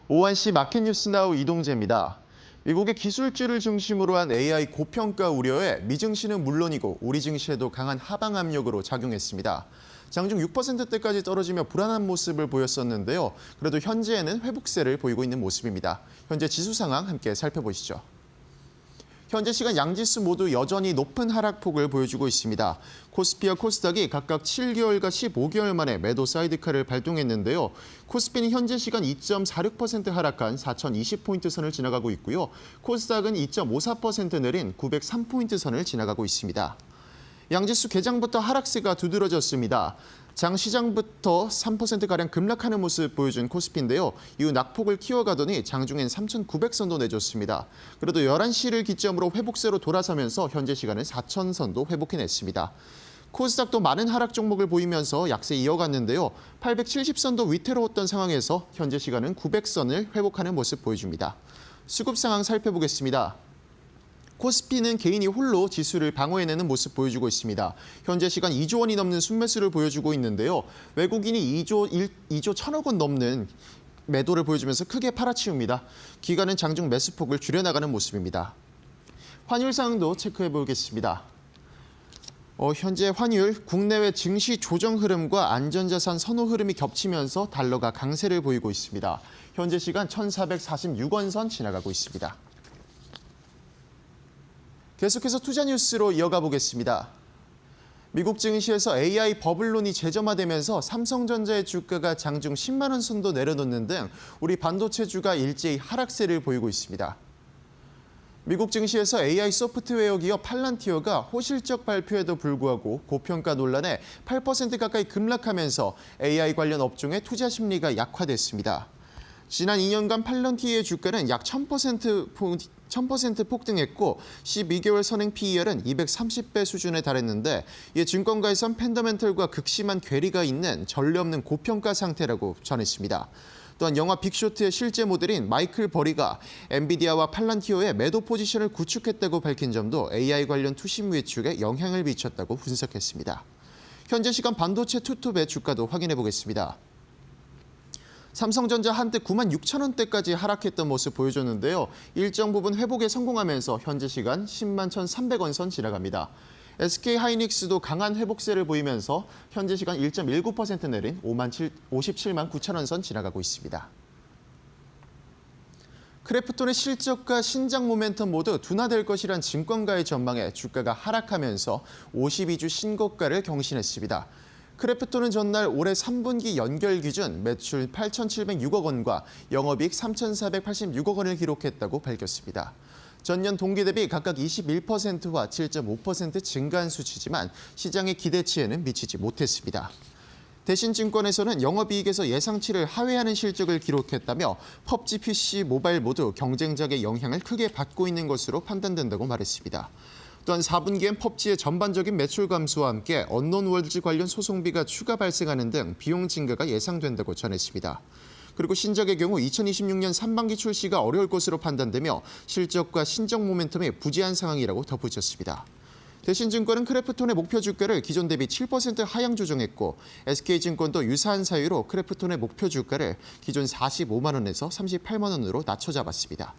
오한시 마켓뉴스나우 이동재입니다. 미국의 기술주를 중심으로 한 AI 고평가 우려에 미 증시는 물론이고 우리 증시에도 강한 하방 압력으로 작용했습니다. 장중 6%대까지 떨어지며 불안한 모습을 보였었는데요. 그래도 현재는 회복세를 보이고 있는 모습입니다. 현재 지수 상황 함께 살펴보시죠. 현재 시간 양지수 모두 여전히 높은 하락폭을 보여주고 있습니다. 코스피와 코스닥이 각각 7개월과 15개월 만에 매도 사이드카를 발동했는데요. 코스피는 현재 시간 2.46% 하락한 4,020포인트 선을 지나가고 있고요. 코스닥은 2.54% 내린 903포인트 선을 지나가고 있습니다. 양지수 개장부터 하락세가 두드러졌습니다. 장 시장부터 3%가량 급락하는 모습 보여준 코스피인데요. 이후 낙폭을 키워가더니 장중엔 3,900선도 내줬습니다. 그래도 11시를 기점으로 회복세로 돌아서면서 현재 시간은 4,000선도 회복해냈습니다. 코스닥도 많은 하락 종목을 보이면서 약세 이어갔는데요. 870선도 위태로웠던 상황에서 현재 시간은 900선을 회복하는 모습 보여줍니다. 수급 상황 살펴보겠습니다. 코스피는 개인이 홀로 지수를 방어해내는 모습 보여주고 있습니다. 현재 시간 2조 원이 넘는 순매수를 보여주고 있는데요. 외국인이 2조 1,000억 원 넘는 매도를 보여주면서 크게 팔아치웁니다. 기관은 장중 매수폭을 줄여나가는 모습입니다. 환율 상황도 체크해 보겠습니다. 현재 환율, 국내외 증시 조정 흐름과 안전자산 선호 흐름이 겹치면서 달러가 강세를 보이고 있습니다. 현재 시간 1,446원 선 지나가고 있습니다. 계속해서 투자 뉴스로 이어가 보겠습니다. 미국 증시에서 AI 버블론이 재점화되면서 삼성전자의 주가가 장중 10만 원 선도 내려놓는 등 우리 반도체주가 일제히 하락세를 보이고 있습니다. 미국 증시에서 AI 소프트웨어 기업 팔란티어가 호실적 발표에도 불구하고 고평가 논란에 8% 가까이 급락하면서 AI 관련 업종의 투자 심리가 약화됐습니다. 지난 2년간 팔란티어의 주가는 약 1000% 폭등했고 12개월 선행 PER은 230배 수준에 달했는데 이에 증권가에선 펀더멘털과 극심한 괴리가 있는 전례 없는 고평가 상태라고 전했습니다. 또한 영화 빅쇼트의 실제 모델인 마이클 버리가 엔비디아와 팔란티어의 매도 포지션을 구축했다고 밝힌 점도 AI 관련 투심 위축에 영향을 미쳤다고 분석했습니다. 현재 시간 반도체 투톱의 주가도 확인해 보겠습니다. 삼성전자 한때 96,000원대까지 하락했던 모습 보여줬는데요. 일정 부분 회복에 성공하면서 현재 시간 10만 1,300원 선 지나갑니다. SK하이닉스도 강한 회복세를 보이면서 현재 시간 1.19% 내린 57만 9천원 선 지나가고 있습니다. 크래프톤의 실적과 신장 모멘텀 모두 둔화될 것이란 증권가의 전망에 주가가 하락하면서 52주 신고가를 경신했습니다. 크래프톤은 전날 올해 3분기 연결 기준 매출 8,706억 원과 영업이익 3,486억 원을 기록했다고 밝혔습니다. 전년 동기 대비 각각 21%와 7.5% 증가한 수치지만 시장의 기대치에는 미치지 못했습니다. 대신증권에서는 영업이익에서 예상치를 하회하는 실적을 기록했다며 펍지, PC, 모바일 모두 경쟁작의 영향을 크게 받고 있는 것으로 판단된다고 말했습니다. 또한 4분기엔 펍지의 전반적인 매출 감소와 함께 언론월드 관련 소송비가 추가 발생하는 등 비용 증가가 예상된다고 전했습니다. 그리고 신작의 경우 2026년 3반기 출시가 어려울 것으로 판단되며 실적과 신적 모멘텀이 부재한 상황이라고 덧붙였습니다. 대신증권은 크래프톤의 목표 주가를 기존 대비 7% 하향 조정했고 SK증권도 유사한 사유로 크래프톤의 목표 주가를 기존 45만 원에서 38만 원으로 낮춰 잡았습니다.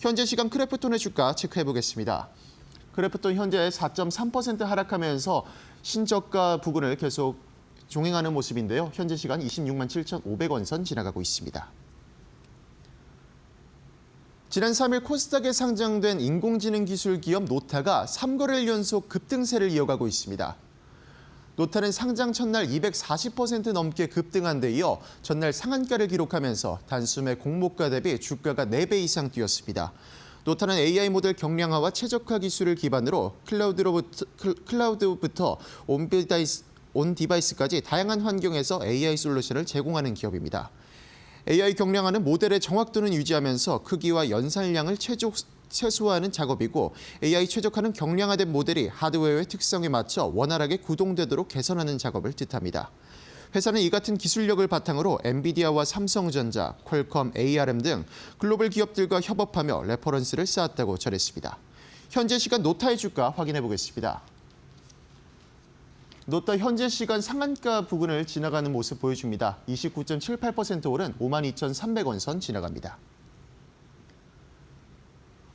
현재 시간 크래프톤의 주가 체크해 보겠습니다. 크래프톤 현재 4.3% 하락하면서 신저가 부근을 계속 종행하는 모습인데요. 현재 시간 26만 7,500원 선 지나가고 있습니다. 지난 3일 코스닥에 상장된 인공지능 기술 기업 노타가 3거래일 연속 급등세를 이어가고 있습니다. 노타는 상장 첫날 240% 넘게 급등한 데 이어 전날 상한가를 기록하면서 단숨에 공모가 대비 주가가 4배 이상 뛰었습니다. 노타는 AI 모델 경량화와 최적화 기술을 기반으로 클라우드부터 온 디바이스까지 다양한 환경에서 AI 솔루션을 제공하는 기업입니다. AI 경량화는 모델의 정확도는 유지하면서 크기와 연산량을 최소화하는 작업이고 AI 최적화는 경량화된 모델이 하드웨어의 특성에 맞춰 원활하게 구동되도록 개선하는 작업을 뜻합니다. 회사는 이 같은 기술력을 바탕으로 엔비디아와 삼성전자, 퀄컴, ARM 등 글로벌 기업들과 협업하며 레퍼런스를 쌓았다고 전했습니다. 현재 시간 노타의 주가 확인해 보겠습니다. 노따 현재 시간 상한가 부근을 지나가는 모습 보여줍니다. 29.78% 오른 52,300원 선 지나갑니다.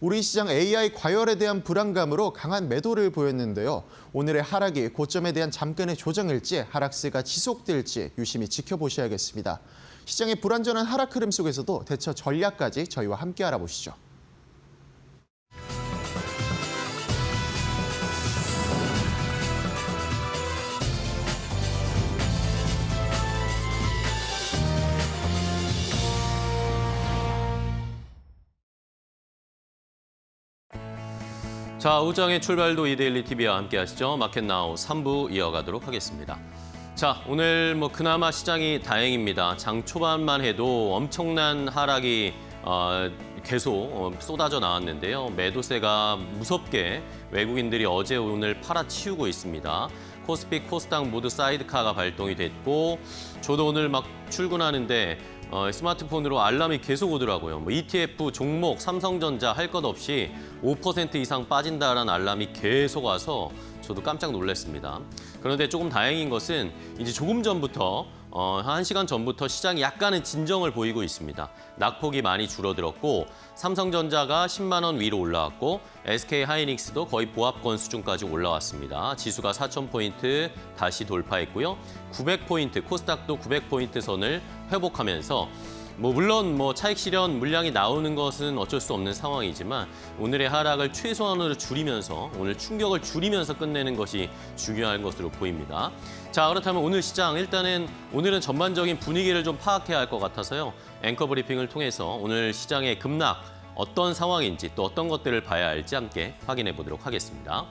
우리 시장 AI 과열에 대한 불안감으로 강한 매도를 보였는데요. 오늘의 하락이 고점에 대한 잠깐의 조정일지 하락세가 지속될지 유심히 지켜보셔야겠습니다. 시장의 불안전한 하락 흐름 속에서도 대처 전략까지 저희와 함께 알아보시죠. 자, 오장의 출발도 이데일리 TV와 함께 하시죠. 마켓나우 3부 이어가도록 하겠습니다. 자, 오늘 그나마 시장이 다행입니다. 장 초반만 해도 엄청난 하락이 계속 쏟아져 나왔는데요. 매도세가 무섭게 외국인들이 어제 오늘 팔아치우고 있습니다. 코스피, 코스닥 모두 사이드카가 발동이 됐고 저도 오늘 막 출근하는데 스마트폰으로 알람이 계속 오더라고요. ETF 종목, 삼성전자 할 것 없이 5% 이상 빠진다라는 알람이 계속 와서 저도 깜짝 놀랐습니다. 그런데 조금 다행인 것은 이제 조금 전부터 한 1시간 전부터 시장이 약간은 진정을 보이고 있습니다. 낙폭이 많이 줄어들었고 삼성전자가 10만 원 위로 올라왔고 SK하이닉스도 거의 보합권 수준까지 올라왔습니다. 지수가 4,000포인트 다시 돌파했고요. 900포인트, 코스닥도 900포인트 선을 회복하면서 물론 차익 실현 물량이 나오는 것은 어쩔 수 없는 상황이지만 오늘의 하락을 최소한으로 줄이면서 오늘 충격을 줄이면서 끝내는 것이 중요한 것으로 보입니다. 자, 그렇다면 오늘 시장 오늘은 전반적인 분위기를 좀 파악해야 할 것 같아서요. 앵커 브리핑을 통해서 오늘 시장의 급락 어떤 상황인지 또 어떤 것들을 봐야 할지 함께 확인해 보도록 하겠습니다.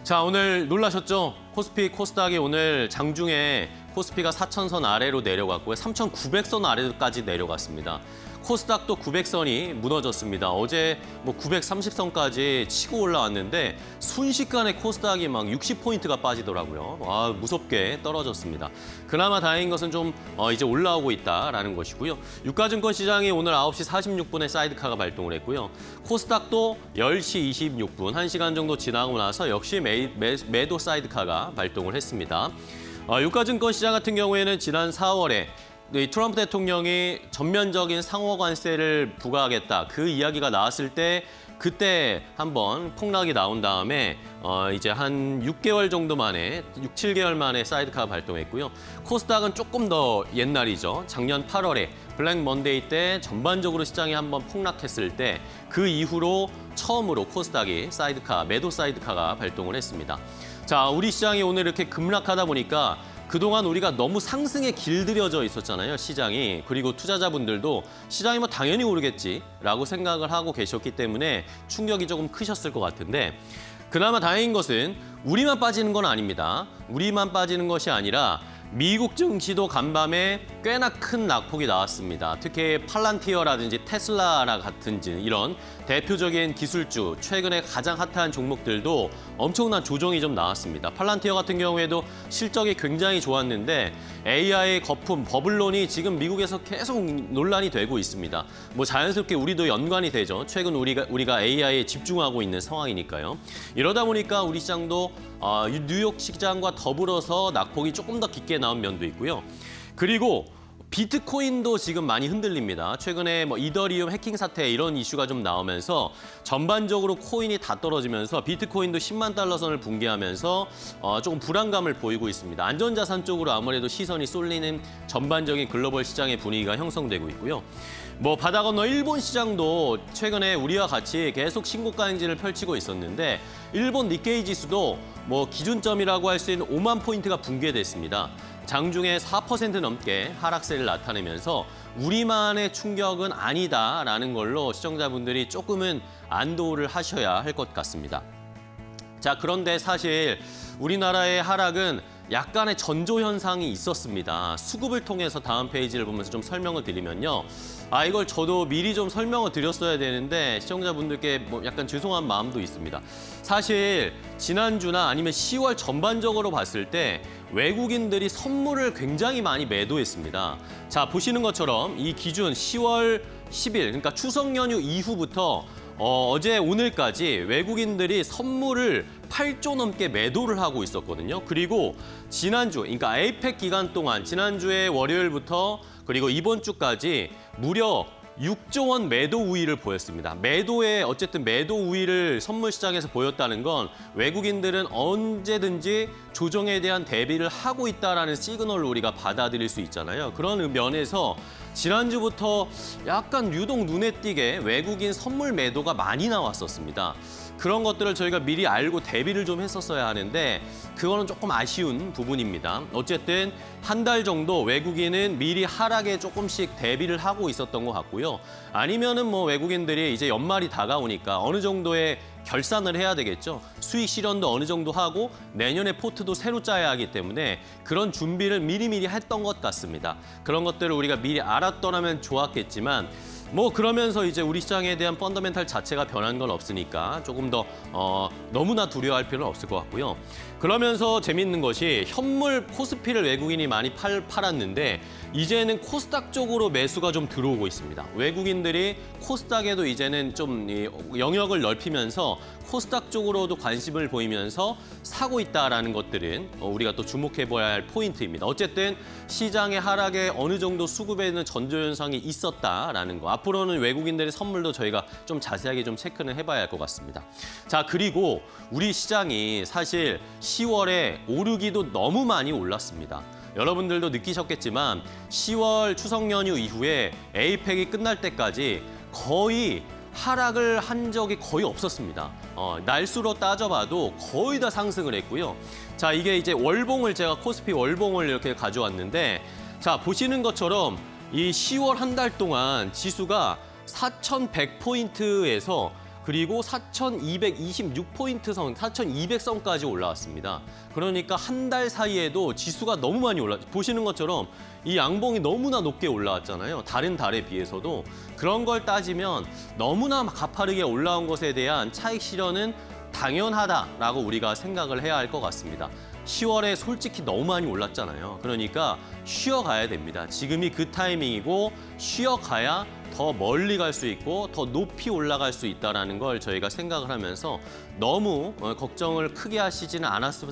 자, 오늘 놀라셨죠? 코스피, 코스닥이 오늘 장중에 코스피가 4,000선 아래로 내려갔고요. 3,900선 아래까지 내려갔습니다. 코스닥도 900선이 무너졌습니다. 어제 930선까지 치고 올라왔는데 순식간에 코스닥이 막 60포인트가 빠지더라고요. 와, 무섭게 떨어졌습니다. 그나마 다행인 것은 좀 이제 올라오고 있다라는 것이고요. 유가증권 시장이 오늘 9시 46분에 사이드카가 발동을 했고요. 코스닥도 10시 26분, 1시간 정도 지나고 나서 역시 매도 사이드카가 발동을 했습니다. 유가증권 시장 같은 경우에는 지난 4월에 트럼프 대통령이 전면적인 상호 관세를 부과하겠다 그 이야기가 나왔을 때 그때 한번 폭락이 나온 다음에 이제 한 6개월 정도 만에 7개월 만에 사이드카가 발동했고요. 코스닥은 조금 더 옛날이죠. 작년 8월에 블랙 먼데이 때 전반적으로 시장이 한번 폭락했을 때 그 이후로 처음으로 코스닥이 매도 사이드카가 발동을 했습니다. 자, 우리 시장이 오늘 이렇게 급락하다 보니까 그동안 우리가 너무 상승에 길들여져 있었잖아요, 시장이. 그리고 투자자분들도 시장이 당연히 오르겠지라고 생각을 하고 계셨기 때문에 충격이 조금 크셨을 것 같은데 그나마 다행인 것은 우리만 빠지는 건 아닙니다. 우리만 빠지는 것이 아니라 미국 증시도 간밤에 꽤나 큰 낙폭이 나왔습니다. 특히 팔란티어라든지 테슬라나 같은지 이런 대표적인 기술주, 최근에 가장 핫한 종목들도 엄청난 조정이 좀 나왔습니다. 팔란티어 같은 경우에도 실적이 굉장히 좋았는데 AI 거품, 버블론이 지금 미국에서 계속 논란이 되고 있습니다. 자연스럽게 우리도 연관이 되죠. 최근 우리가 AI에 집중하고 있는 상황이니까요. 이러다 보니까 우리 시장도 뉴욕 시장과 더불어서 낙폭이 조금 더 깊게 나온 면도 있고요. 그리고 비트코인도 지금 많이 흔들립니다. 최근에 이더리움 해킹 사태 이런 이슈가 좀 나오면서 전반적으로 코인이 다 떨어지면서 비트코인도 10만 달러 선을 붕괴하면서 조금 불안감을 보이고 있습니다. 안전자산 쪽으로 아무래도 시선이 쏠리는 전반적인 글로벌 시장의 분위기가 형성되고 있고요. 바다 건너 일본 시장도 최근에 우리와 같이 계속 신고가 행진을 펼치고 있었는데 일본 니케이 지수도 기준점이라고 할 수 있는 5만 포인트가 붕괴됐습니다. 장중에 4% 넘게 하락세를 나타내면서 우리만의 충격은 아니다라는 걸로 시청자분들이 조금은 안도를 하셔야 할 것 같습니다. 자, 그런데 사실 우리나라의 하락은 약간의 전조 현상이 있었습니다. 수급을 통해서 다음 페이지를 보면서 좀 설명을 드리면요. 이걸 저도 미리 좀 설명을 드렸어야 되는데 시청자분들께 약간 죄송한 마음도 있습니다. 사실 지난주나 아니면 10월 전반적으로 봤을 때 외국인들이 선물을 굉장히 많이 매도했습니다. 자, 보시는 것처럼 이 기준 10월 10일, 그러니까 추석 연휴 이후부터 어제 오늘까지 외국인들이 선물을 8조 넘게 매도를 하고 있었거든요. 그리고 지난주, 그러니까 에이펙 기간 동안 지난주에 월요일부터 그리고 이번 주까지 무려 6조 원 매도 우위를 보였습니다. 어쨌든 매도 우위를 선물 시장에서 보였다는 건 외국인들은 언제든지 조정에 대한 대비를 하고 있다라는 시그널을 우리가 받아들일 수 있잖아요. 그런 면에서 지난주부터 약간 유독 눈에 띄게 외국인 선물 매도가 많이 나왔었습니다. 그런 것들을 저희가 미리 알고 대비를 좀 했었어야 하는데 그거는 조금 아쉬운 부분입니다. 어쨌든 한 달 정도 외국인은 미리 하락에 조금씩 대비를 하고 있었던 것 같고요. 아니면은 뭐 외국인들이 이제 연말이 다가오니까 어느 정도의 결산을 해야 되겠죠. 수익 실현도 어느 정도 하고 내년에 포트도 새로 짜야 하기 때문에 그런 준비를 미리미리 했던 것 같습니다. 그런 것들을 우리가 미리 알았더라면 좋았겠지만 뭐 그러면서 이제 우리 시장에 대한 펀더멘탈 자체가 변한 건 없으니까 조금 더 너무나 두려워할 필요는 없을 것 같고요. 그러면서 재밌는 것이 현물 코스피를 외국인이 많이 팔았는데 이제는 코스닥 쪽으로 매수가 좀 들어오고 있습니다. 외국인들이 코스닥에도 이제는 좀 영역을 넓히면서 코스닥 쪽으로도 관심을 보이면서 사고 있다라는 것들은 우리가 또 주목해봐야 할 포인트입니다. 어쨌든 시장의 하락에 어느 정도 수급에는 전조현상이 있었다라는 거. 앞으로는 외국인들의 선물도 저희가 좀 자세하게 좀 체크는 해봐야 할 것 같습니다. 자, 그리고 우리 시장이 사실 10월에 오르기도 너무 많이 올랐습니다. 여러분들도 느끼셨겠지만 10월 추석 연휴 이후에 에이펙이 끝날 때까지 거의 하락을 한 적이 거의 없었습니다. 날수로 따져봐도 거의 다 상승을 했고요. 자, 이게 이제 월봉을 제가 코스피 월봉을 이렇게 가져왔는데 자, 보시는 것처럼 이 10월 한 달 동안 지수가 4,100포인트에서 그리고 4,226포인트 선, 4,200선까지 올라왔습니다. 그러니까 한 달 사이에도 지수가 너무 많이 보시는 것처럼 이 양봉이 너무나 높게 올라왔잖아요. 다른 달에 비해서도. 그런 걸 따지면 너무나 가파르게 올라온 것에 대한 차익 실현은 당연하다라고 우리가 생각을 해야 할 것 같습니다. 10월에 솔직히 너무 많이 올랐잖아요. 그러니까 쉬어가야 됩니다. 지금이 그 타이밍이고 쉬어가야 더 멀리 갈 수 있고 더 높이 올라갈 수 있다는 걸 저희가 생각을 하면서 너무 걱정을 크게 하시지는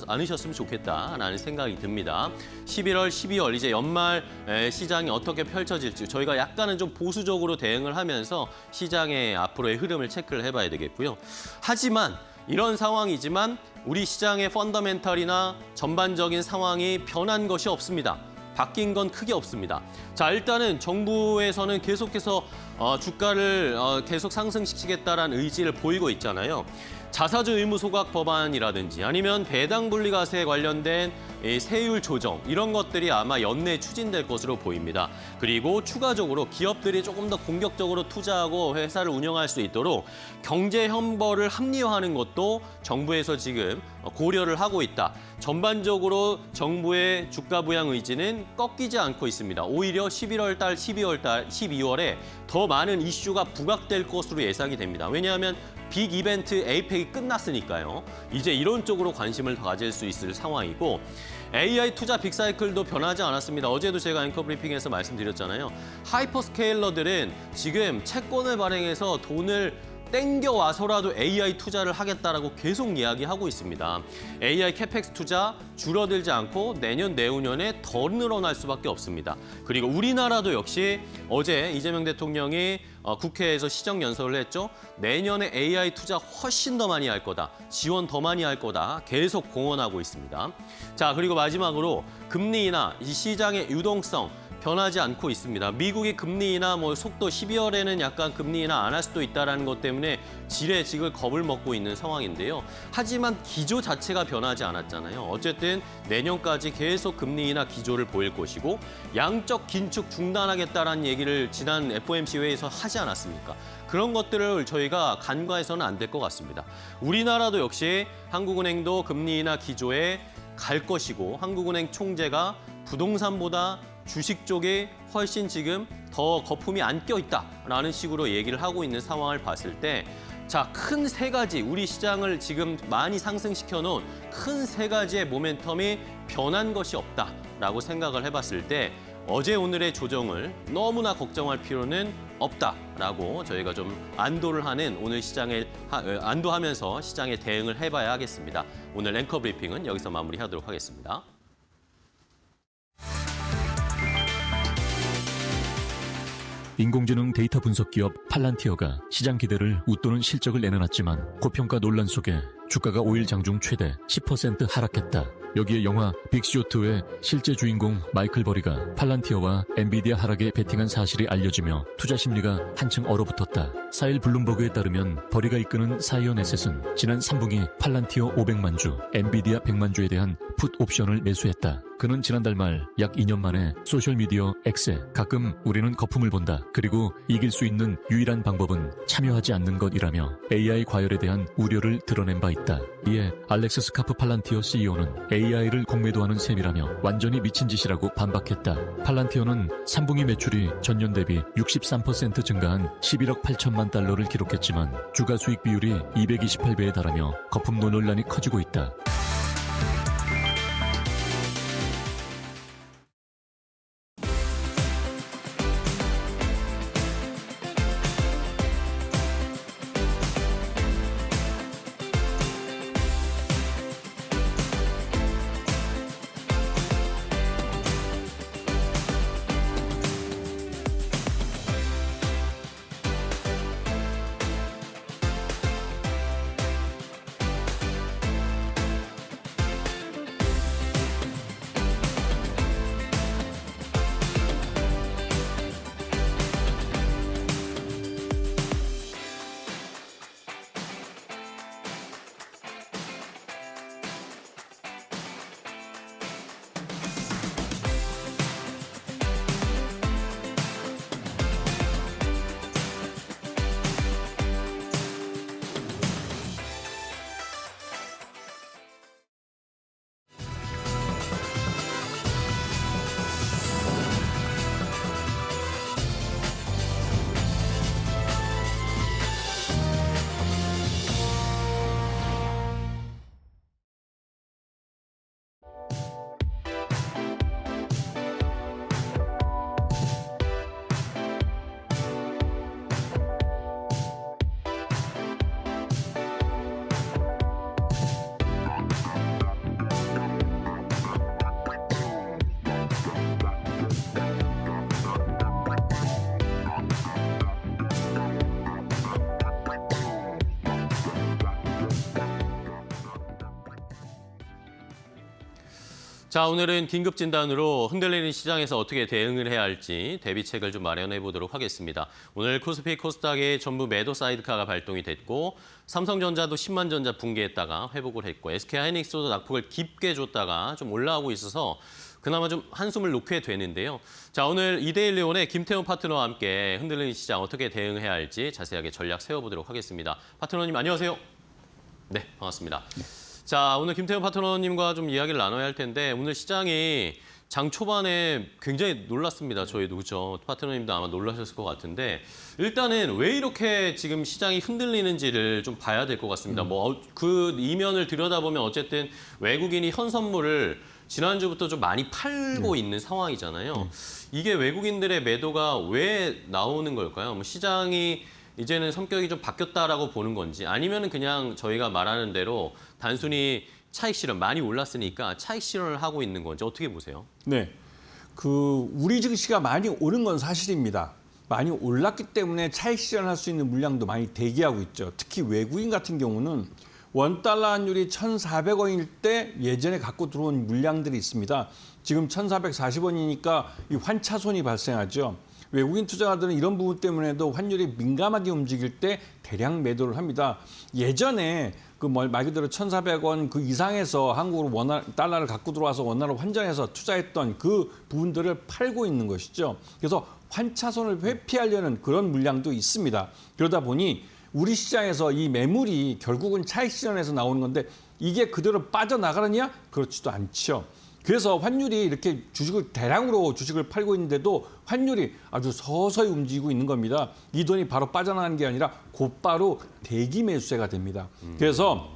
않으셨으면 좋겠다라는 생각이 듭니다. 11월, 12월 이제 연말 시장이 어떻게 펼쳐질지 저희가 약간은 좀 보수적으로 대응을 하면서 시장의 앞으로의 흐름을 체크를 해봐야 되겠고요. 하지만 이런 상황이지만 우리 시장의 펀더멘털이나 전반적인 상황이 변한 것이 없습니다. 바뀐 건 크게 없습니다. 자, 일단은 정부에서는 계속해서 주가를 계속 상승시키겠다라는 의지를 보이고 있잖아요. 자사주 의무 소각 법안이라든지 아니면 배당 분리과세 관련된 세율 조정 이런 것들이 아마 연내에 추진될 것으로 보입니다. 그리고 추가적으로 기업들이 조금 더 공격적으로 투자하고 회사를 운영할 수 있도록 경제 형벌을 합리화하는 것도 정부에서 지금 고려를 하고 있다. 전반적으로 정부의 주가 부양 의지는 꺾이지 않고 있습니다. 오히려 11월 달, 12월 달, 12월에 더 많은 이슈가 부각될 것으로 예상이 됩니다. 왜냐하면 빅 이벤트 에이펙이 끝났으니까요. 이제 이런 쪽으로 관심을 가질 수 있을 상황이고 AI 투자 빅사이클도 변하지 않았습니다. 어제도 제가 앵커 브리핑에서 말씀드렸잖아요. 하이퍼스케일러들은 지금 채권을 발행해서 돈을 땡겨와서라도 AI 투자를 하겠다라고 계속 이야기하고 있습니다. AI 캐펙스 투자 줄어들지 않고 내년, 내후년에 더 늘어날 수밖에 없습니다. 그리고 우리나라도 역시 어제 이재명 대통령이 국회에서 시정연설을 했죠. 내년에 AI 투자 훨씬 더 많이 할 거다. 지원 더 많이 할 거다. 계속 공언하고 있습니다. 자, 그리고 마지막으로 금리 인하, 이 시장의 유동성 변하지 않고 있습니다. 미국의 금리 인하 속도 12월에는 약간 금리 인하 안 할 수도 있다는 것 때문에 지레지글 겁을 먹고 있는 상황인데요. 하지만 기조 자체가 변하지 않았잖아요. 어쨌든 내년까지 계속 금리 인하 기조를 보일 것이고 양적 긴축 중단하겠다라는 얘기를 지난 FOMC 회의에서 하지 않았습니까? 그런 것들을 저희가 간과해서는 안 될 것 같습니다. 우리나라도 역시 한국은행도 금리 인하 기조에 갈 것이고 한국은행 총재가 부동산보다 주식 쪽에 훨씬 지금 더 거품이 안 껴있다라는 식으로 얘기를 하고 있는 상황을 봤을 때 자, 큰 세 가지, 우리 시장을 지금 많이 상승시켜 놓은 큰 세 가지의 모멘텀이 변한 것이 없다라고 생각을 해봤을 때 어제 오늘의 조정을 너무나 걱정할 필요는 없다라고 저희가 좀 안도를 하는 오늘 안도하면서 시장에 대응을 해봐야 하겠습니다. 오늘 앵커 브리핑은 여기서 마무리하도록 하겠습니다. 인공지능 데이터 분석 기업 팔란티어가 시장 기대를 웃도는 실적을 내놓았지만 고평가 논란 속에 주가가 5일 장중 최대 10% 하락했다. 여기에 영화 빅쇼트의 실제 주인공 마이클 버리가 팔란티어와 엔비디아 하락에 베팅한 사실이 알려지며 투자 심리가 한층 얼어붙었다. 4일 블룸버그에 따르면 버리가 이끄는 사이언에셋은 지난 3분기 팔란티어 500만 주, 엔비디아 100만 주에 대한 풋 옵션을 매수했다. 그는 지난달 말 약 2년 만에 소셜미디어 X에 가끔 우리는 거품을 본다. 그리고 이길 수 있는 유일한 방법은 참여하지 않는 것이라며 AI 과열에 대한 우려를 드러낸 바 있다. 이에 알렉스 스카프 팔란티어 CEO는 AI를 공매도하는 셈이라며 완전히 미친 짓이라고 반박했다. 팔란티어는 3분기 매출이 전년 대비 63% 증가한 11억 8천만 달러를 기록했지만 주가 수익 비율이 228배에 달하며 거품 논란이 커지고 있다. 자, 오늘은 긴급 진단으로 흔들리는 시장에서 어떻게 대응을 해야 할지 대비책을 좀 마련해 보도록 하겠습니다. 오늘 코스피 코스닥의 전부 매도 사이드카가 발동이 됐고 삼성전자도 10만 전자 붕괴했다가 회복을 했고 SK하이닉스도 낙폭을 깊게 줬다가 좀 올라오고 있어서 그나마 좀 한숨을 놓게 되는데요. 자, 오늘 이데일리온의 김태훈 파트너와 함께 흔들리는 시장 어떻게 대응해야 할지 자세하게 전략 세워보도록 하겠습니다. 파트너님 안녕하세요. 네, 반갑습니다. 자, 오늘 김태훈 파트너님과 좀 이야기를 나눠야 할 텐데 오늘 시장이 장 초반에 굉장히 놀랐습니다. 저희도 그렇죠. 파트너님도 아마 놀라셨을 것 같은데 일단은 왜 이렇게 지금 시장이 흔들리는지를 좀 봐야 될 것 같습니다. 뭐 그 이면을 들여다보면 어쨌든 외국인이 현 선물을 지난주부터 좀 많이 팔고 있는 상황이잖아요. 이게 외국인들의 매도가 왜 나오는 걸까요? 뭐 시장이 이제는 성격이 좀 바뀌었다라고 보는 건지 아니면 그냥 저희가 말하는 대로 단순히 차익 실현 많이 올랐으니까 차익 실현을 하고 있는 건지 어떻게 보세요? 네, 우리 증시가 많이 오른 건 사실입니다. 많이 올랐기 때문에 차익 실현할 수 있는 물량도 많이 대기하고 있죠. 특히 외국인 같은 경우는 원달러 환율이 1,400원일 때 예전에 갖고 들어온 물량들이 있습니다. 지금 1,440원이니까 이 환차손이 발생하죠. 외국인 투자가들은 이런 부분 때문에도 환율이 민감하게 움직일 때 대량 매도를 합니다. 예전에 말 그대로 1,400원 그 이상에서 한국으로 달러를 갖고 들어와서 원화로 환전해서 투자했던 그 부분들을 팔고 있는 것이죠. 그래서 환차손을 회피하려는 그런 물량도 있습니다. 그러다 보니 우리 시장에서 이 매물이 결국은 차익 실현에서 나오는 건데 이게 그대로 빠져나가느냐? 그렇지도 않죠. 그래서 환율이 이렇게 대량으로 주식을 팔고 있는데도 환율이 아주 서서히 움직이고 있는 겁니다. 이 돈이 바로 빠져나가는 게 아니라 곧바로 대기 매수세가 됩니다. 그래서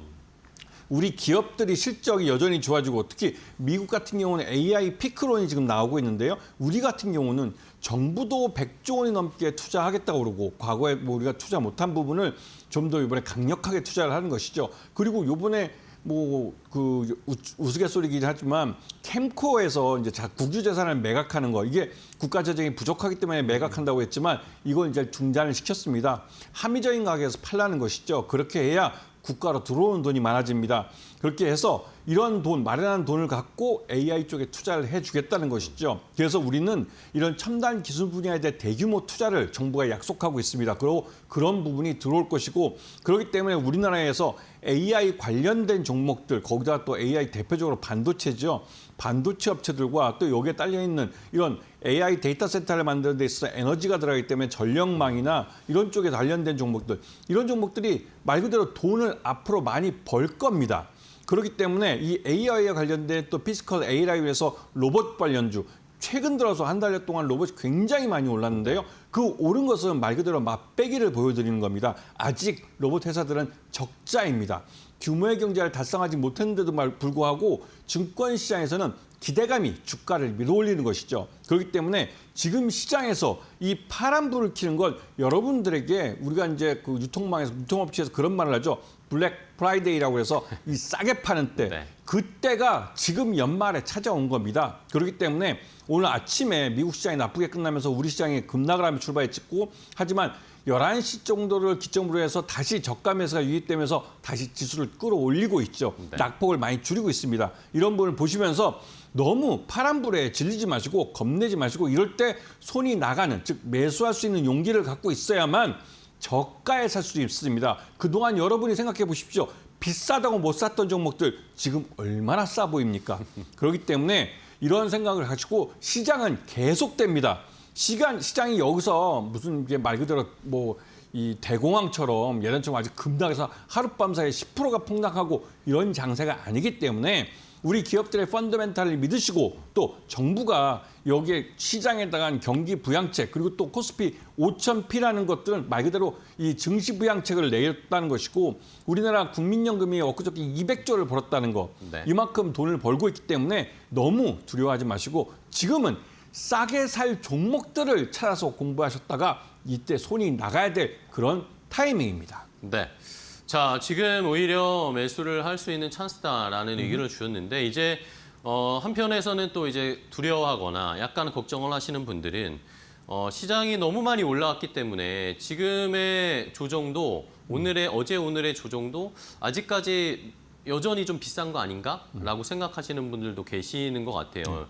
우리 기업들이 실적이 여전히 좋아지고 특히 미국 같은 경우는 AI 피크론이 지금 나오고 있는데요. 우리 같은 경우는 정부도 100조 원이 넘게 투자하겠다고 그러고 과거에 뭐 우리가 투자 못한 부분을 좀 더 이번에 강력하게 투자를 하는 것이죠. 그리고 이번에 뭐 그 우스갯소리긴 하지만 캠코에서 이제 국유재산을 매각하는 거 이게 국가 재정이 부족하기 때문에 매각한다고 했지만 이걸 이제 중단을 시켰습니다. 합리적인 가격에서 팔라는 것이죠. 그렇게 해야 국가로 들어오는 돈이 많아집니다. 그렇게 해서 이런 돈, 마련한 돈을 갖고 AI 쪽에 투자를 해주겠다는 것이죠. 그래서 우리는 이런 첨단 기술 분야에 대해 대규모 투자를 정부가 약속하고 있습니다. 그리고 그런 부분이 들어올 것이고 그렇기 때문에 우리나라에서 AI 관련된 종목들, 거기다 또 AI 대표적으로 반도체죠. 반도체 업체들과 또 여기에 딸려있는 이런 AI 데이터 센터를 만드는 데 있어서 에너지가 들어가기 때문에 전력망이나 이런 쪽에 관련된 종목들, 이런 종목들이 말 그대로 돈을 앞으로 많이 벌 겁니다. 그렇기 때문에 이 AI와 관련된 또 피지컬 AI에서 로봇 관련주, 최근 들어서 한 달 동안 로봇이 굉장히 많이 올랐는데요. 그 오른 것은 말 그대로 맛배기를 보여드리는 겁니다. 아직 로봇 회사들은 적자입니다. 규모의 경제를 달성하지 못했는데도 불구하고 증권시장에서는 기대감이 주가를 밀어올리는 것이죠. 그렇기 때문에 지금 시장에서 이 파란불을 켜는 건 여러분들에게 우리가 이제 그 유통업체에서 그런 말을 하죠. 블랙 프라이데이라고 해서 이 싸게 파는 때, 네. 그때가 지금 연말에 찾아온 겁니다. 그렇기 때문에 오늘 아침에 미국 시장이 나쁘게 끝나면서 우리 시장이 급락을 하며 출발했고 하지만 11시 정도를 기점으로 해서 다시 저가 매수가 유입되면서 다시 지수를 끌어올리고 있죠. 네. 낙폭을 많이 줄이고 있습니다. 이런 부분을 보시면서 너무 파란불에 질리지 마시고 겁내지 마시고 이럴 때 손이 나가는, 즉 매수할 수 있는 용기를 갖고 있어야만 저가에 살 수 있습니다. 그동안 여러분이 생각해 보십시오. 비싸다고 못 샀던 종목들 지금 얼마나 싸 보입니까? 그렇기 때문에 이런 생각을 가지고 시장은 계속됩니다. 시장이 여기서 무슨 이게 말 그대로 뭐 이 대공황처럼 예전처럼 아주 급락해서 하룻밤 사이에 10%가 폭락하고 이런 장세가 아니기 때문에 우리 기업들의 펀더멘탈을 믿으시고 또 정부가 여기에 시장에다가 경기 부양책 그리고 또 코스피 5000P라는 것들은 말 그대로 이 증시 부양책을 내렸다는 것이고 우리나라 국민연금이 엊그저께 200조를 벌었다는 거 네. 이만큼 돈을 벌고 있기 때문에 너무 두려워하지 마시고 지금은 싸게 살 종목들을 찾아서 공부하셨다가 이때 손이 나가야 될 그런 타이밍입니다. 네. 자, 지금 오히려 매수를 할 수 있는 찬스다라는 의견을 주셨는데 이제 한편에서는 또 이제 두려워하거나 약간 걱정을 하시는 분들은 시장이 너무 많이 올라왔기 때문에 지금의 조정도 어제 오늘의 조정도 아직까지 여전히 좀 비싼 거 아닌가라고 생각하시는 분들도 계시는 것 같아요.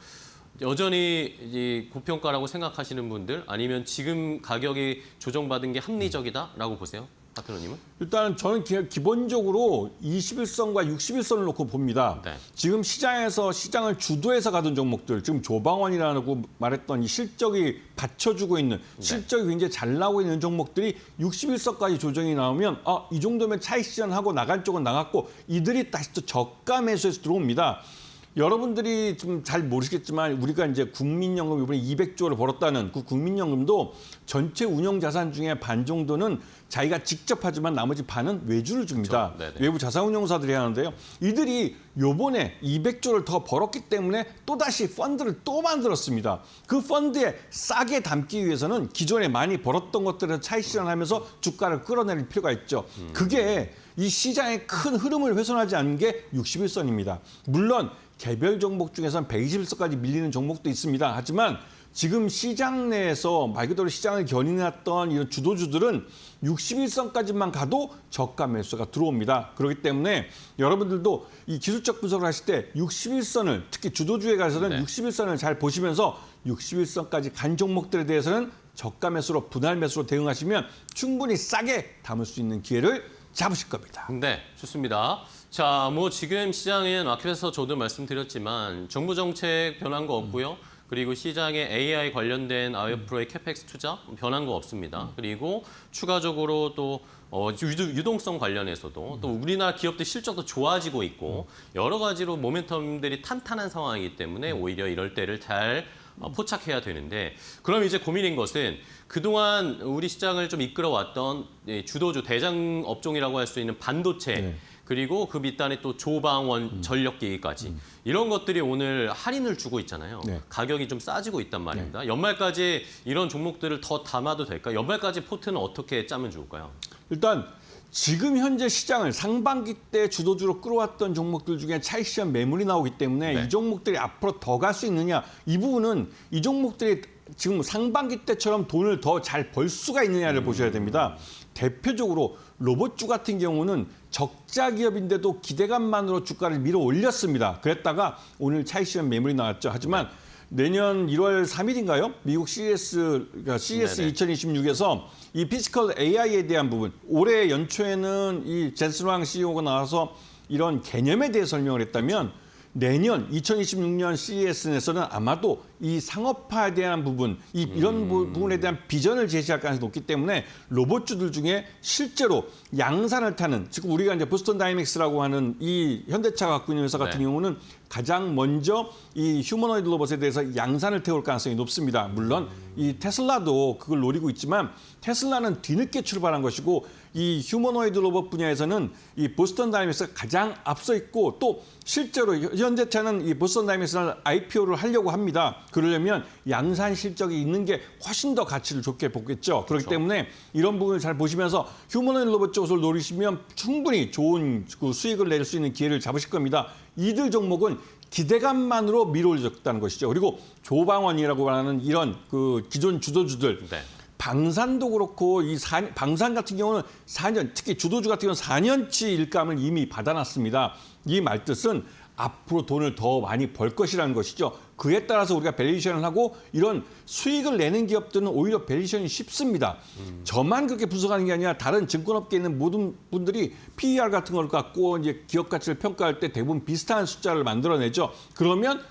여전히 이 고평가라고 생각하시는 분들 아니면 지금 가격이 조정받은 게 합리적이다라고 보세요? 파트너님은? 일단 저는 기본적으로 21선과 61선을 놓고 봅니다. 네. 지금 시장에서 시장을 주도해서 가던 종목들, 지금 조방원이라고 말했던 이 실적이 받쳐주고 있는 실적이 굉장히 잘 나오고 있는 종목들이 61선까지 조정이 나오면 이 정도면 차익 실현하고 나간 쪽은 나갔고 이들이 다시 또 저가 매수해서 들어옵니다. 여러분들이 좀 잘 모르시겠지만 우리가 이제 국민연금 이번에 200조를 벌었다는 그 국민연금도 전체 운영자산 중에 반 정도는 자기가 직접 하지만 나머지 반은 외주를 줍니다. 그렇죠. 외부 자산운용사들이 하는데요. 이들이 요번에 200조를 더 벌었기 때문에 또다시 펀드를 또 만들었습니다. 그 펀드에 싸게 담기 위해서는 기존에 많이 벌었던 것들을 차익 실현하면서 주가를 끌어내릴 필요가 있죠. 그게 이 시장의 큰 흐름을 훼손하지 않는 게 61선입니다. 물론 개별 종목 중에서는 121선까지 밀리는 종목도 있습니다. 하지만 지금 시장 내에서 말 그대로 시장을 견인해왔던 이런 주도주들은 61선까지만 가도 저가 매수가 들어옵니다. 그렇기 때문에 여러분들도 이 기술적 분석을 하실 때 61선을 특히 주도주에 가서는 네. 61선을 잘 보시면서 61선까지 간 종목들에 대해서는 저가 매수로 분할 매수로 대응하시면 충분히 싸게 담을 수 있는 기회를 잡으실 겁니다. 네, 좋습니다. 자, 뭐 지금 시장은 앞에서 저도 말씀드렸지만 정부 정책 변한 거 없고요. 그리고 시장에 AI 관련된 앞으로의 캐펙스 투자 변한 거 없습니다. 그리고 추가적으로 또 유동성 관련해서도 또 우리나라 기업들 실적도 좋아지고 있고 여러 가지로 모멘텀들이 탄탄한 상황이기 때문에 오히려 이럴 때를 잘 포착해야 되는데 그럼 이제 고민인 것은 그동안 우리 시장을 좀 이끌어왔던 주도주 대장 업종이라고 할 수 있는 반도체 네. 그리고 그 밑단에 또 조방원 전력기기까지 이런 것들이 오늘 할인을 주고 있잖아요. 네. 가격이 좀 싸지고 있단 말입니다. 연말까지 이런 종목들을 더 담아도 될까요? 연말까지 포트는 어떻게 짜면 좋을까요? 일단 지금 현재 시장을 상반기 때 주도주로 끌어왔던 종목들 중에 차익 실현 매물이 나오기 때문에 네. 이 종목들이 앞으로 더 갈 수 있느냐, 이 부분은 이 종목들이 지금 상반기 때처럼 돈을 더 잘 벌 수가 있느냐를 보셔야 됩니다. 대표적으로 로봇주 같은 경우는 적자 기업인데도 기대감만으로 주가를 밀어 올렸습니다. 그랬다가 오늘 차익 실현 매물이 나왔죠. 하지만 내년 1월 3일인가요? 미국 CES, 그러니까 CES 네네. 2026에서 이 피지컬 AI에 대한 부분, 올해 연초에는 이 젠슨 왕 CEO가 나와서 이런 개념에 대해 설명을 했다면 내년 2026년 CES에서는 아마도 이 상업화에 대한 부분, 이런 부분에 대한 비전을 제시할 가능성이 높기 때문에 로봇주들 중에 실제로 양산을 타는, 지금 우리가 이제 보스턴 다이내믹스라고 하는 이 현대차가 갖고 있는 회사 같은 네. 경우는 가장 먼저 이 휴머노이드 로봇에 대해서 양산을 태울 가능성이 높습니다. 물론 이 테슬라도 그걸 노리고 있지만 테슬라는 뒤늦게 출발한 것이고 이 휴머노이드 로봇 분야에서는 이 보스턴 다이내믹스가 가장 앞서 있고 또 실제로 현대차는 이 보스턴 다이내믹스를 IPO를 하려고 합니다. 그러려면 양산 실적이 있는 게 훨씬 더 가치를 좋게 보겠죠. 그렇기 때문에 이런 부분을 잘 보시면서 휴머노이드 로봇 쪽을 노리시면 충분히 좋은 그 수익을 낼 수 있는 기회를 잡으실 겁니다. 이들 종목은 기대감만으로 밀어올렸다는 것이죠. 그리고 조방원이라고 하는 이런 그 기존 주도주들 네. 방산도 그렇고 방산 같은 경우는 4년, 특히 주도주 같은 경우는 4년치 일감을 이미 받아놨습니다. 이 말뜻은 앞으로 돈을 더 많이 벌 것이라는 것이죠. 그에 따라서 우리가 밸류에이션을 하고 이런 수익을 내는 기업들은 오히려 밸류에이션이 쉽습니다. 저만 그렇게 분석하는 게 아니라 다른 증권업계에 있는 모든 분들이 PER 같은 걸 갖고 이제 기업 가치를 평가할 때 대부분 비슷한 숫자를 만들어내죠. 그러면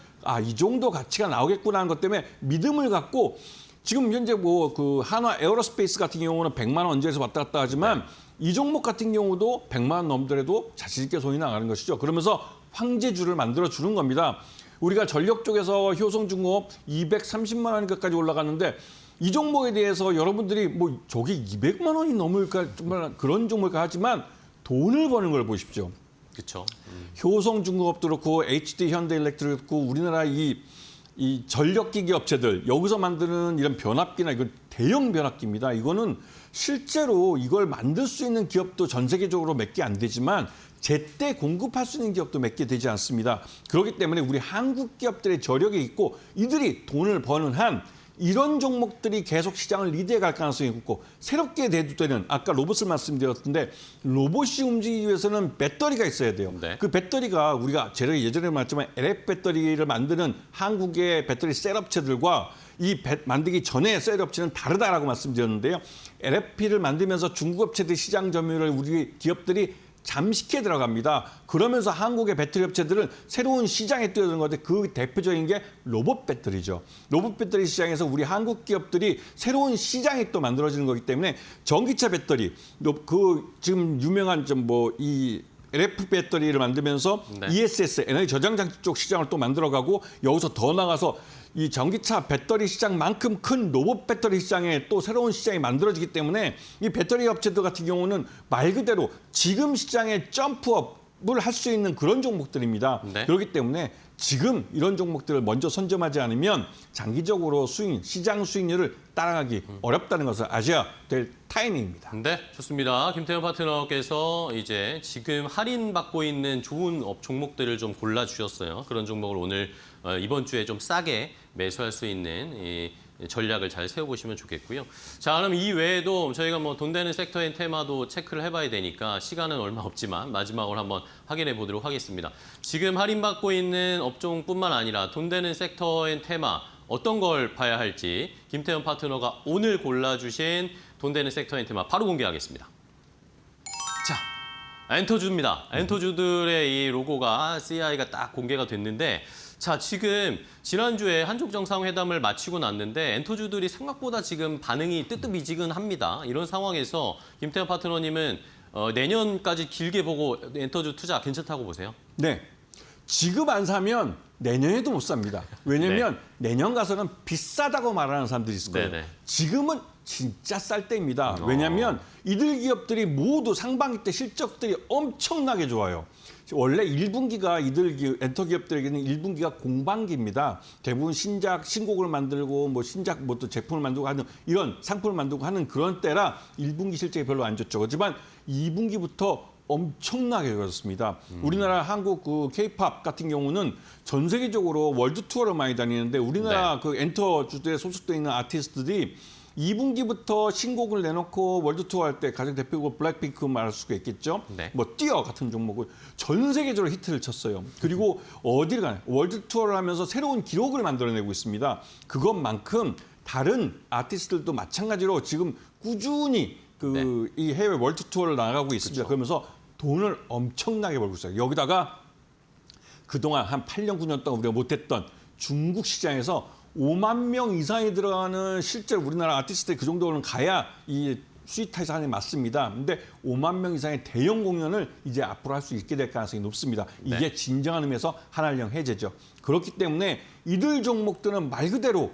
이 정도 가치가 나오겠구나 하는 것 때문에 믿음을 갖고 지금 현재 뭐 그 한화 에어로스페이스 같은 경우는 100만 원 언제에서 왔다 갔다 하지만 이 종목 같은 경우도 100만 원 넘더라도 자신 있게 손이 나가는 것이죠. 그러면서 황제주를 만들어 주는 겁니다. 우리가 전력 쪽에서 효성중공업 230만 원까지 올라갔는데 이 종목에 대해서 여러분들이 뭐 저게 200만 원이 넘을까 정말 그런 종목일까 하지만 돈을 버는 걸 보십시오. 그렇죠. 효성중공업도 그렇고 HD 현대일렉트릭도 그렇고 우리나라 이 전력기기 업체들 여기서 만드는 이런 변압기나 이건 대형 변압기입니다. 이거는 실제로 이걸 만들 수 있는 기업도 전 세계적으로 몇 개 안 되지만 제때 공급할 수 있는 기업도 몇 개 되지 않습니다. 그렇기 때문에 우리 한국 기업들의 저력이 있고 이들이 돈을 버는 한 이런 종목들이 계속 시장을 리드해 갈 가능성이 있고 새롭게 대두되는 아까 로봇을 말씀드렸던데 로봇이 움직이기 위해서는 배터리가 있어야 돼요. 네. 그 배터리가 우리가 제가 예전에 말했지만 LF 배터리를 만드는 한국의 배터리 셀업체들과 만들기 전에 셀업체는 다르다라고 말씀드렸는데요. LFP를 만들면서 중국 업체들 시장 점유율을 우리 기업들이 잠식해 들어갑니다. 그러면서 한국의 배터리 업체들은 새로운 시장에 뛰어드는 건데 그 대표적인 게 로봇 배터리죠. 로봇 배터리 시장에서 우리 한국 기업들이 새로운 시장이 또 만들어지는 거기 때문에 전기차 배터리, 그 지금 유명한 이 LF 배터리를 만들면서 네. ESS, 에너지 저장 장치 쪽 시장을 또 만들어가고 여기서 더 나가서 이 전기차 배터리 시장만큼 큰 로봇 배터리 시장에 또 새로운 시장이 만들어지기 때문에 이 배터리 업체들 같은 경우는 말 그대로 지금 시장에 점프업을 할 수 있는 그런 종목들입니다. 네. 그렇기 때문에 지금 이런 종목들을 먼저 선점하지 않으면 장기적으로 시장 수익률을 따라가기 어렵다는 것을 아셔야 될 타이밍입니다. 네, 좋습니다. 김태현 파트너께서 이제 지금 할인받고 있는 좋은 종목들을 좀 골라주셨어요. 그런 종목을 오늘 이번 주에 좀 싸게 매수할 수 있는 이 전략을 잘 세워보시면 좋겠고요. 자, 그럼 이 외에도 저희가 뭐 돈 되는 섹터의 테마도 체크를 해봐야 되니까 시간은 얼마 없지만 마지막으로 한번 확인해 보도록 하겠습니다. 지금 할인받고 있는 업종뿐만 아니라 돈 되는 섹터의 테마 어떤 걸 봐야 할지 김태현 파트너가 오늘 골라주신 돈 되는 섹터의 테마 바로 공개하겠습니다. 자, 엔터주입니다. 엔터주들의 이 로고가 CI가 딱 공개가 됐는데 자, 지금 지난주에 한중 정상회담을 마치고 났는데 엔터주들이 생각보다 지금 반응이 뜨뜻미지근합니다. 이런 상황에서 김태현 파트너님은 내년까지 길게 보고 엔터주 투자 괜찮다고 보세요? 네. 지금 안 사면 내년에도 못 삽니다. 왜냐하면 내년 가서는 비싸다고 말하는 사람들이 있을 거예요. 네네. 지금은 진짜 쌀 때입니다. 왜냐하면 이들 기업들이 모두 상반기 때 실적들이 엄청나게 좋아요. 원래 1분기가 엔터 기업들에게는 1분기가 공반기입니다. 대부분 신곡을 만들고 뭐 신작 뭐 또 제품을 만들고 하는 이런 상품을 만들고 하는 그런 때라 1분기 실적이 별로 안 좋죠. 하지만 2분기부터 엄청나게 좋았습니다. 우리나라 한국 그 K-팝 같은 경우는 전 세계적으로 월드 투어를 많이 다니는데 우리나라 그 엔터주들에 소속돼 있는 아티스트들이 2분기부터 신곡을 내놓고 월드 투어 할 때 가장 대표곡 블랙핑크 말할 수가 있겠죠. 네. 뭐 뛰어 같은 종목을 전 세계적으로 히트를 쳤어요. 그리고 어디를 가나 월드 투어를 하면서 새로운 기록을 만들어내고 있습니다. 그것만큼 다른 아티스트들도 마찬가지로 지금 꾸준히 이 해외 월드 투어를 나가고 있습니다. 그러면서 돈을 엄청나게 벌고 있어요. 여기다가 그동안 한 8년, 9년 동안 우리가 못했던 중국 시장에서 5만 명 이상이 들어가는 실제로 우리나라 아티스트의 그 정도는 가야 이 수익 타산이 맞습니다. 근데 5만 명 이상의 대형 공연을 이제 앞으로 할 수 있게 될 가능성이 높습니다. 이게 진정한 의미에서 한알령 해제죠. 그렇기 때문에 이들 종목들은 말 그대로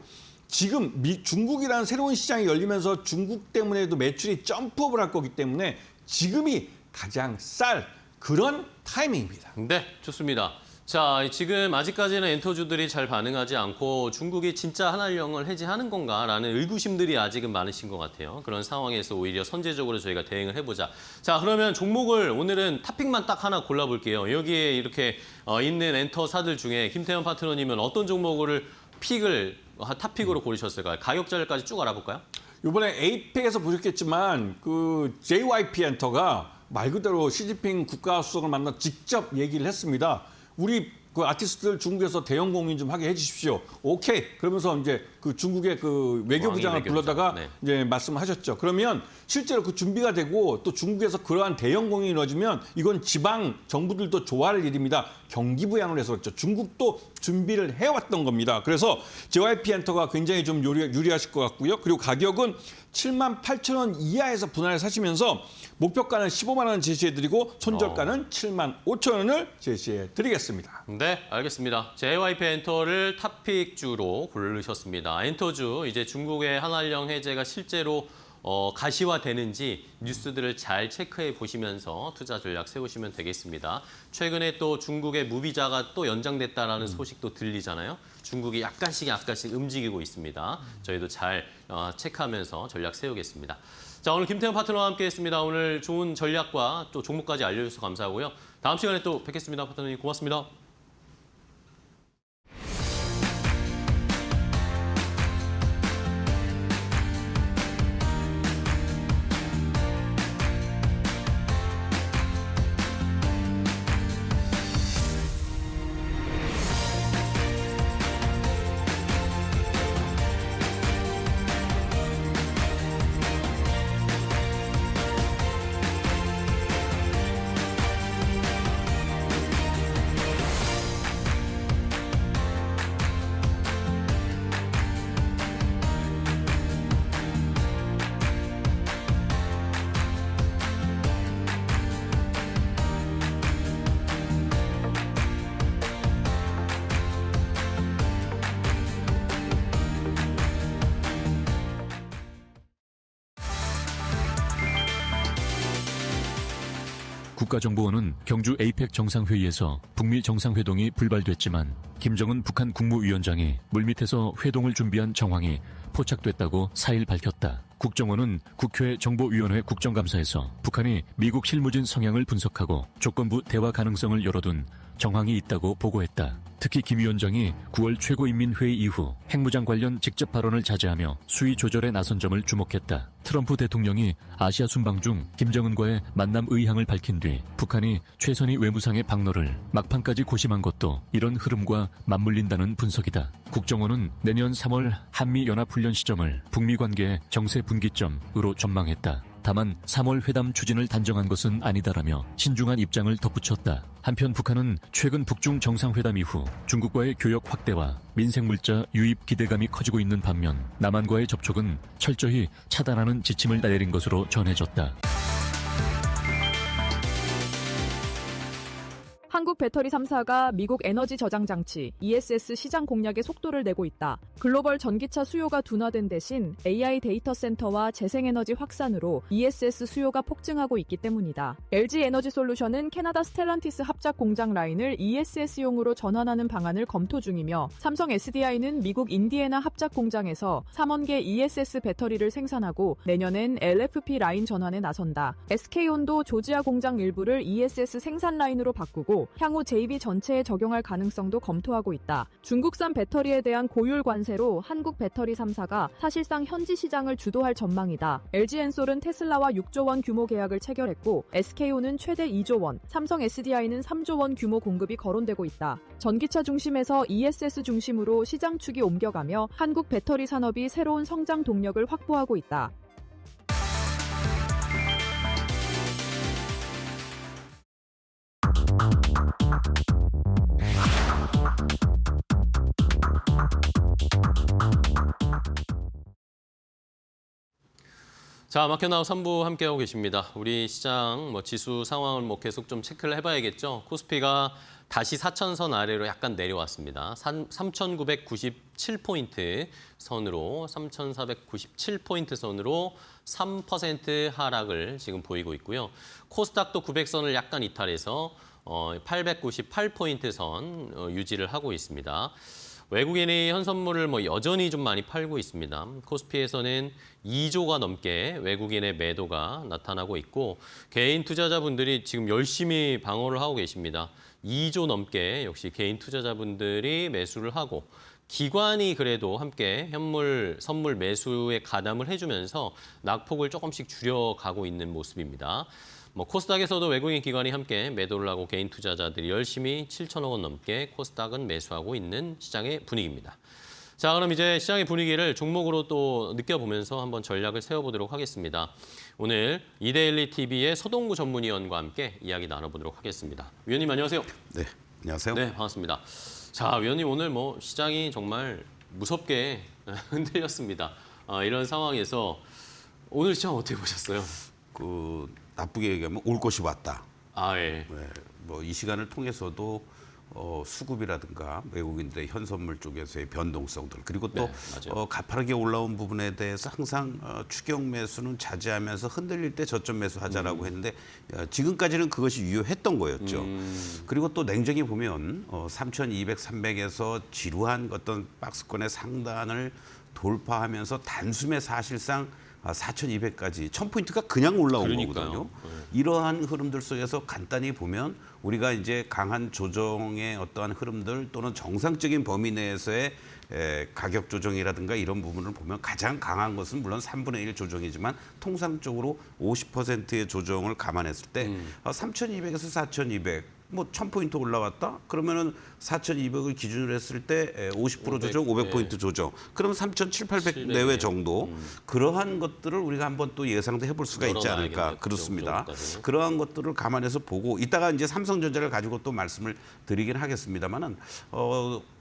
지금 중국이라는 새로운 시장이 열리면서 중국 때문에도 매출이 점프업을 할 거기 때문에 지금이 가장 쌀 그런 타이밍입니다. 네, 좋습니다. 자, 지금 아직까지는 엔터주들이 잘 반응하지 않고 중국이 진짜 한알령을 해제하는 건가라는 의구심들이 아직은 많으신 것 같아요. 그런 상황에서 오히려 선제적으로 저희가 대응을 해보자. 자, 그러면 종목을 오늘은 탑픽만 딱 하나 골라볼게요. 여기에 이렇게 있는 엔터사들 중에 김태현 파트너님은 어떤 종목을 탑픽으로 고르셨을까요? 가격자리까지 쭉 알아볼까요? 이번에 에이펙에서 보셨겠지만 그 JYP 엔터가 말 그대로 시진핑 국가수석을 만나 직접 얘기를 했습니다. 우리 그 아티스트들 중국에서 대형 공연 좀 하게 해주십시오. 오케이. 그러면서 이제 그 중국의 그 외교부장을 불러다가 네. 이제 말씀하셨죠. 그러면 실제로 그 준비가 되고 또 중국에서 그러한 대형 공연이 이루어지면 이건 지방 정부들도 좋아할 일입니다. 경기 부양을 해서 그렇죠. 중국도 준비를 해왔던 겁니다. 그래서 JYP 엔터가 굉장히 좀 유리하실 것 같고요. 그리고 가격은 78,000원 이하에서 분할해 사시면서 목표가는 15만 원 제시해드리고 손절가는 75,000원을 제시해드리겠습니다. 네, 알겠습니다. JYP 엔터를 탑픽주로 고르셨습니다. 엔터주, 이제 중국의 한알령 해제가 실제로 가시화되는지 뉴스들을 잘 체크해 보시면서 투자 전략 세우시면 되겠습니다. 최근에 또 중국의 무비자가 또 연장됐다라는 소식도 들리잖아요. 중국이 약간씩 움직이고 있습니다. 저희도 잘 체크하면서 전략 세우겠습니다. 자, 오늘 김태현 파트너와 함께했습니다. 오늘 좋은 전략과 또 종목까지 알려주셔서 감사하고요. 다음 시간에 또 뵙겠습니다. 파트너님 고맙습니다. 국가정보원은 경주 에이펙 정상회의에서 북미 정상회동이 불발됐지만 김정은 북한 국무위원장이 물밑에서 회동을 준비한 정황이 포착됐다고 4일 밝혔다. 국정원은 국회 정보위원회 국정감사에서 북한이 미국 실무진 성향을 분석하고 조건부 대화 가능성을 열어둔 정황이 있다고 보고했다. 특히 김 위원장이 9월 최고인민회의 이후 핵무장 관련 직접 발언을 자제하며 수위 조절에 나선 점을 주목했다. 트럼프 대통령이 아시아 순방 중 김정은과의 만남 의향을 밝힌 뒤 북한이 최선희 외무상의 방로를 막판까지 고심한 것도 이런 흐름과 맞물린다는 분석이다. 국정원은 내년 3월 한미연합훈련 시점을 북미 관계의 정세 분기점으로 전망했다. 다만 3월 회담 추진을 단정한 것은 아니다라며 신중한 입장을 덧붙였다. 한편 북한은 최근 북중 정상회담 이후 중국과의 교역 확대와 민생물자 유입 기대감이 커지고 있는 반면 남한과의 접촉은 철저히 차단하는 지침을 내린 것으로 전해졌다. 한국 배터리 3사가 미국 에너지 저장 장치 ESS 시장 공략에 속도를 내고 있다. 글로벌 전기차 수요가 둔화된 대신 AI 데이터 센터와 재생에너지 확산으로 ESS 수요가 폭증하고 있기 때문이다. LG 에너지 솔루션은 캐나다 스텔란티스 합작 공장 라인을 ESS용으로 전환하는 방안을 검토 중이며 삼성 SDI는 미국 인디애나 합작 공장에서 3원계 ESS 배터리를 생산하고 내년엔 LFP 라인 전환에 나선다. SK온도 조지아 공장 일부를 ESS 생산 라인으로 바꾸고 향후 JV 전체에 적용할 가능성도 검토하고 있다. 중국산 배터리에 대한 고율 관세로 한국 배터리 3사가 사실상 현지 시장을 주도할 전망이다. LG엔솔은 테슬라와 6조 원 규모 계약을 체결했고 SK온은 최대 2조 원, 삼성 SDI는 3조 원 규모 공급이 거론되고 있다. 전기차 중심에서 ESS 중심으로 시장 축이 옮겨가며 한국 배터리 산업이 새로운 성장 동력을 확보하고 있다. 자, 마켓나우 3부 함께하고 계십니다. 우리 시장 지수 상황을 계속 좀 체크를 해봐야겠죠. 코스피가 다시 4,000선 아래로 약간 내려왔습니다. 3,997포인트 선으로 3,497포인트 선으로 3% 하락을 지금 보이고 있고요. 코스닥도 900선을 약간 이탈해서 898포인트 선 유지를 하고 있습니다. 외국인이 현선물을 여전히 좀 많이 팔고 있습니다. 코스피에서는 2조가 넘게 외국인의 매도가 나타나고 있고 개인 투자자분들이 지금 열심히 방어를 하고 계십니다. 2조 넘게 역시 개인 투자자분들이 매수를 하고 기관이 그래도 함께 현물, 선물 매수에 가담을 해주면서 낙폭을 조금씩 줄여가고 있는 모습입니다. 코스닥에서도 외국인 기관이 함께 매도를 하고 개인 투자자들이 열심히 7천억 원 넘게 코스닥은 매수하고 있는 시장의 분위기입니다. 자, 그럼 이제 시장의 분위기를 종목으로 또 느껴보면서 한번 전략을 세워보도록 하겠습니다. 오늘 이데일리 TV의 서동구 전문위원과 함께 이야기 나눠보도록 하겠습니다. 위원님 안녕하세요. 네, 안녕하세요. 네, 반갑습니다. 자, 위원님 오늘 시장이 정말 무섭게 흔들렸습니다. 이런 상황에서 오늘 시장 어떻게 보셨어요? 나쁘게 얘기하면 올 것이 왔다. 아, 예. 네, 이 시간을 통해서도 수급이라든가 외국인들의 현선물 쪽에서의 변동성들 그리고 또 네, 맞아요. 가파르게 올라온 부분에 대해서 항상 추경 매수는 자제하면서 흔들릴 때 저점 매수하자라고 했는데 지금까지는 그것이 유효했던 거였죠. 그리고 또 냉정히 보면 3,200, 300에서 지루한 어떤 박스권의 상단을 돌파하면서 단숨에 사실상 4,200까지 1,000포인트가 그냥 올라온 그러니까요. 거거든요. 이러한 흐름들 속에서 간단히 보면 우리가 이제 강한 조정의 어떠한 흐름들 또는 정상적인 범위 내에서의 가격 조정이라든가 이런 부분을 보면 가장 강한 것은 물론 3분의 1 조정이지만 통상적으로 50%의 조정을 감안했을 때 3,200에서 4,200 1,000포인트 올라왔다? 그러면은 4,200을 기준으로 했을 때 50% 조정, 500포인트 조정. 그러면 3,700, 800 내외 정도. 그러한 것들을 우리가 한번 또 예상도 해볼 수가 있지 않을까. 열어놔야겠네요. 그렇습니다. 그 정도까지는. 그러한 것들을 감안해서 보고 이따가 이제 삼성전자를 가지고 또 말씀을 드리긴 하겠습니다만은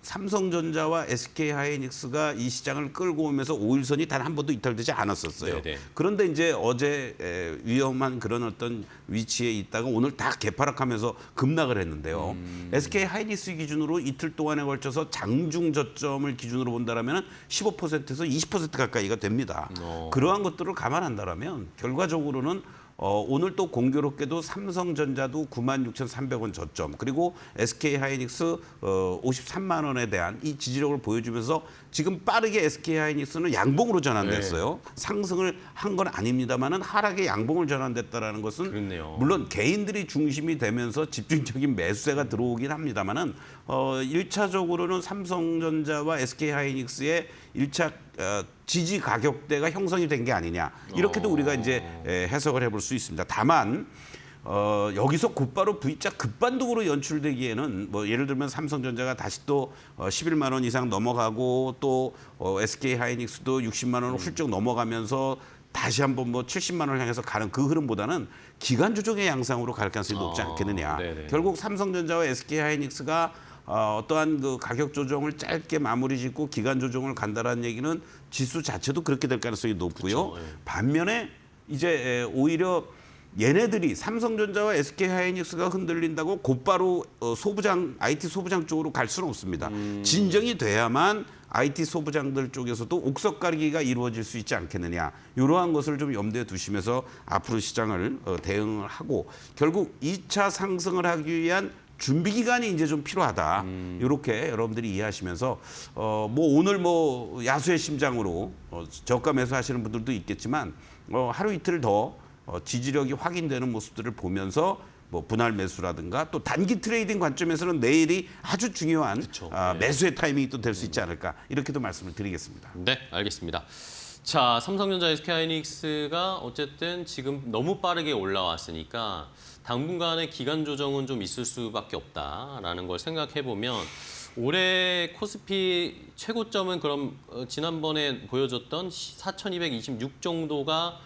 삼성전자와 SK하이닉스가 이 시장을 끌고 오면서 5일선이 단 한 번도 이탈되지 않았었어요. 네네. 그런데 이제 어제 위험한 그런 어떤 위치에 있다가 오늘 다 개파락하면서 급락을 했는데요. SK하이닉스 기준으로 이틀 동안에 걸쳐서 장중 저점을 기준으로 본다라면 15%에서 20% 가까이가 됩니다. 그러한 것들을 감안한다라면 결과적으로는 오늘 또 공교롭게도 삼성전자도 96,300원 저점 그리고 SK하이닉스 53만 원에 대한 이 지지력을 보여주면서 지금 빠르게 SK하이닉스는 양봉으로 전환됐어요. 상승을 한 건 아닙니다만은 하락의 양봉을 전환됐다라는 것은 그렇네요. 물론 개인들이 중심이 되면서 집중적인 매수세가 들어오긴 합니다만은 1차적으로는 삼성전자와 SK하이닉스의 1차 지지 가격대가 형성이 된 게 아니냐 이렇게도 우리가 이제 해석을 해볼 수 있습니다. 다만 여기서 곧바로 V자 급반등으로 연출되기에는 예를 들면 삼성전자가 다시 또 11만 원 이상 넘어가고 또 SK하이닉스도 60만 원을 훌쩍 넘어가면서 다시 한번 70만 원을 향해서 가는 그 흐름보다는 기간 조정의 양상으로 갈 가능성이 높지 않겠느냐. 네네. 결국 삼성전자와 SK하이닉스가 어떠한 그 가격 조정을 짧게 마무리 짓고 기간 조정을 간다라는 얘기는 지수 자체도 그렇게 될 가능성이 높고요. 그렇죠. 예. 반면에 이제 오히려 얘네들이 삼성전자와 SK하이닉스가 흔들린다고 곧바로 IT 소부장 쪽으로 갈 수는 없습니다. 진정이 돼야만 IT 소부장들 쪽에서도 옥석 가리기가 이루어질 수 있지 않겠느냐. 이러한 것을 좀 염두에 두시면서 앞으로 시장을 대응을 하고 결국 2차 상승을 하기 위한 준비 기간이 이제 좀 필요하다. 이렇게 여러분들이 이해하시면서 뭐 오늘 뭐 야수의 심장으로 저가 매수하시는 분들도 있겠지만 하루 이틀 더 지지력이 확인되는 모습들을 보면서 뭐 분할 매수라든가 또 단기 트레이딩 관점에서는 내일이 아주 중요한 매수의 타이밍이 또 될 수 있지 않을까 이렇게도 말씀을 드리겠습니다. 네, 알겠습니다. 자, 삼성전자, SK하이닉스가 어쨌든 지금 너무 빠르게 올라왔으니까 당분간의 기간 조정은 좀 있을 수밖에 없다라는 걸 생각해 보면 올해 코스피 최고점은 그럼 지난번에 보여줬던 4,226 정도가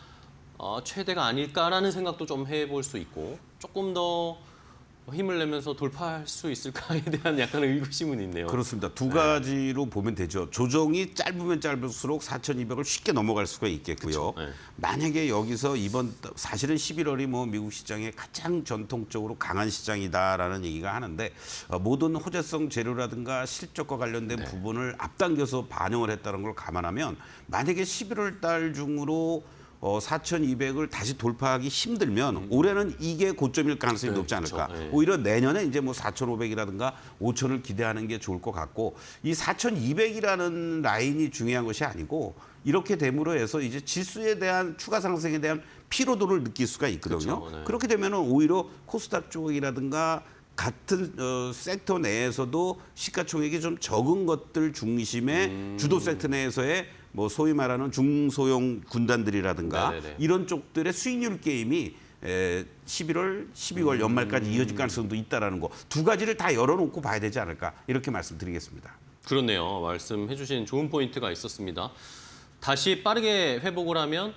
최대가 아닐까라는 생각도 좀 해볼 수 있고 조금 더 힘을 내면서 돌파할 수 있을까에 대한 약간의 의구심은 있네요. 그렇습니다. 두 가지로 보면 되죠. 조정이 짧으면 짧을수록 4,200을 쉽게 넘어갈 수가 있겠고요. 그쵸, 네. 만약에 여기서 사실은 11월이 뭐 미국 시장의 가장 전통적으로 강한 시장이다라는 얘기가 하는데 모든 호재성 재료라든가 실적과 관련된 부분을 앞당겨서 반영을 했다는 걸 감안하면 만약에 11월 달 중으로 4,200을 다시 돌파하기 힘들면 올해는 이게 고점일 가능성이 높지 않을까. 그렇죠. 네. 오히려 내년에 이제 뭐 4,500이라든가 5,000을 기대하는 게 좋을 것 같고 이 4,200이라는 라인이 중요한 것이 아니고 이렇게 됨으로 해서 이제 지수에 대한 추가 상승에 대한 피로도를 느낄 수가 있거든요. 그렇죠. 네. 그렇게 되면은 오히려 코스닥 쪽이라든가 같은 섹터 내에서도 시가총액이 좀 적은 것들 중심의 주도 섹터 내에서의 뭐 소위 말하는 중소형 군단들이라든가 네네네. 이런 쪽들의 수익률 게임이 11월, 12월 연말까지 이어질 가능성도 있다라는 거 두 가지를 다 열어놓고 봐야 되지 않을까 이렇게 말씀드리겠습니다. 그렇네요. 말씀해 주신 좋은 포인트가 있었습니다. 다시 빠르게 회복을 하면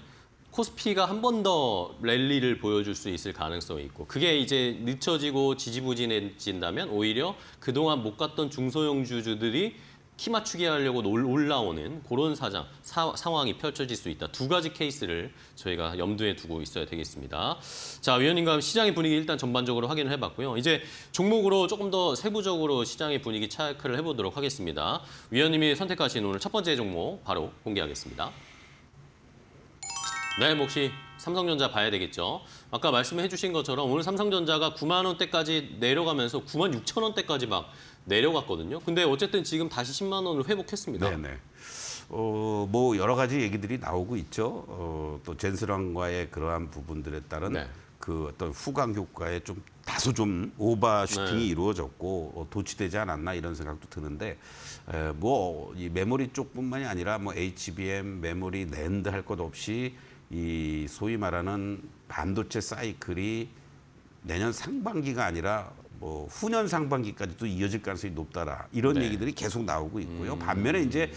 코스피가 한 번 더 랠리를 보여줄 수 있을 가능성이 있고 그게 이제 늦춰지고 지지부진해진다면 오히려 그동안 못 갔던 중소형 주주들이 키 맞추기 하려고 올라오는 그런 상황이 펼쳐질 수 있다. 두 가지 케이스를 저희가 염두에 두고 있어야 되겠습니다. 자, 위원님과 시장의 분위기 일단 전반적으로 확인을 해봤고요. 이제 종목으로 조금 더 세부적으로 시장의 분위기 체크를 해보도록 하겠습니다. 위원님이 선택하신 오늘 첫 번째 종목 바로 공개하겠습니다. 네, 몫이 삼성전자 봐야 되겠죠. 아까 말씀해 주신 것처럼 오늘 삼성전자가 9만 원대까지 내려가면서 9만 6천 원대까지 막 내려갔거든요. 근데 어쨌든 지금 다시 10만 원을 회복했습니다. 네네. 뭐 여러 가지 얘기들이 나오고 있죠. 또 젠스랑과의 그러한 부분들에 따른 네. 그 어떤 후광 효과에 좀 다소 좀 오버슈팅이 네. 이루어졌고 도취되지 않았나 이런 생각도 드는데 뭐 이 메모리 쪽뿐만이 아니라 뭐 HBM, 메모리, 낸드 할 것 없이 이 소위 말하는 반도체 사이클이 내년 상반기가 아니라 뭐 후년 상반기까지도 이어질 가능성이 높다라 이런 네. 얘기들이 계속 나오고 있고요. 반면에 이제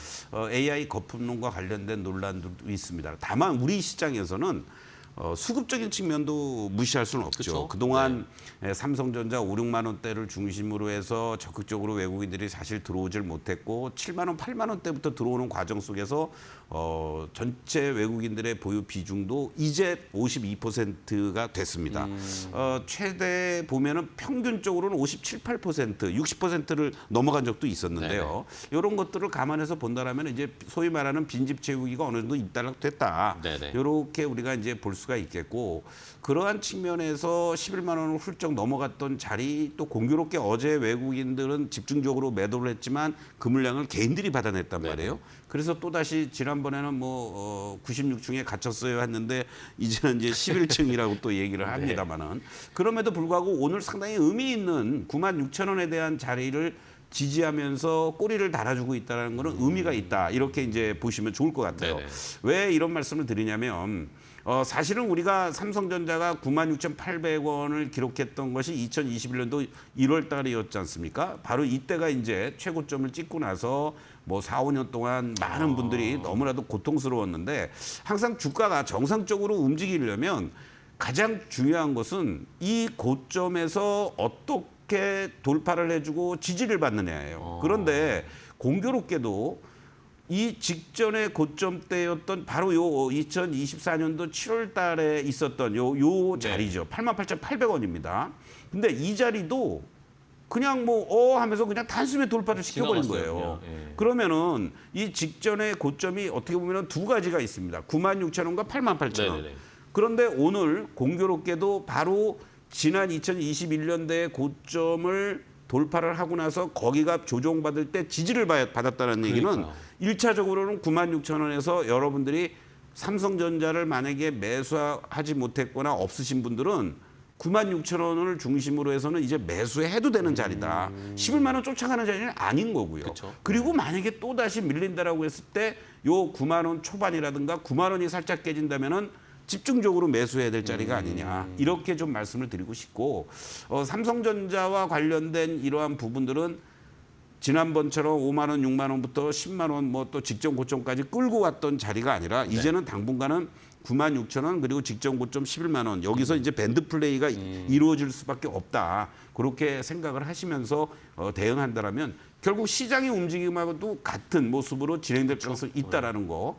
AI 거품론과 관련된 논란도 있습니다. 다만 우리 시장에서는 수급적인 측면도 무시할 수는 없죠. 그쵸? 그동안 삼성전자 5, 6만 원대를 중심으로 해서 적극적으로 외국인들이 사실 들어오질 못했고 7만 원, 8만 원대부터 들어오는 과정 속에서 전체 외국인들의 보유 비중도 이제 52%가 됐습니다. 최대 보면은 평균적으로는 57, 8%, 60%를 넘어간 적도 있었는데요. 이런 것들을 감안해서 본다라면 이제 소위 말하는 빈집 채우기가 어느 정도 잇따락됐다. 네네. 이렇게 우리가 이제 볼 수가 있겠고 그러한 측면에서 11만 원을 훌쩍 넘어갔던 자리 또 공교롭게 어제 외국인들은 집중적으로 매도를 했지만 그 물량을 개인들이 받아냈단 말이에요. 그래서 또다시 지난번에는 뭐 96층에 갇혔어요 했는데 이제는 이제 11층이라고 또 얘기를 합니다만은 그럼에도 불구하고 오늘 상당히 의미 있는 9만 6천 원에 대한 자리를 지지하면서 꼬리를 달아주고 있다는 것은 의미가 있다. 이렇게 이제 보시면 좋을 것 같아요. 네네. 왜 이런 말씀을 드리냐면 사실은 우리가 삼성전자가 96,800원을 기록했던 것이 2021년도 1월 달이었지 않습니까? 바로 이때가 이제 최고점을 찍고 나서 뭐 4, 5년 동안 많은 분들이 너무나도 고통스러웠는데 항상 주가가 정상적으로 움직이려면 가장 중요한 것은 이 고점에서 어떻게 돌파를 해주고 지지를 받느냐예요. 그런데 공교롭게도 이 직전의 고점대였던 바로 요 2024년도 7월 달에 있었던 요 자리죠. 88,800원입니다. 근데 이 자리도 그냥 뭐 하면서 그냥 단숨에 돌파를 시켜버린 지나갔어요, 거예요. 그냥. 예. 그러면은 이 직전의 고점이 어떻게 보면 두 가지가 있습니다. 96,000원과 88,000원. 네네네. 그런데 오늘 공교롭게도 바로 지난 2021년대의 고점을 돌파를 하고 나서 거기가 조정받을 때 지지를 받았다는 얘기는 그러니까요. 1차적으로는 96,000원에서 여러분들이 삼성전자를 만약에 매수하지 못했거나 없으신 분들은 96,000원을 중심으로 해서는 이제 매수해도 되는 자리다. 11만 원 쫓아가는 자리는 아닌 거고요. 그쵸. 그리고 만약에 또 다시 밀린다라고 했을 때 요 9만 원 초반이라든가 9만 원이 살짝 깨진다면은 집중적으로 매수해야 될 자리가 아니냐 이렇게 좀 말씀을 드리고 싶고 삼성전자와 관련된 이러한 부분들은 지난번처럼 5만 원, 6만 원부터 10만 원 뭐 또 직전 고점까지 끌고 왔던 자리가 아니라 이제는 당분간은 96,000원 그리고 직전 고점 11만 원 여기서 이제 밴드 플레이가 이루어질 수밖에 없다. 그렇게 생각을 하시면서 대응한다라면 결국 시장의 움직임하고도 같은 모습으로 진행될 가능성이 있다라는 거.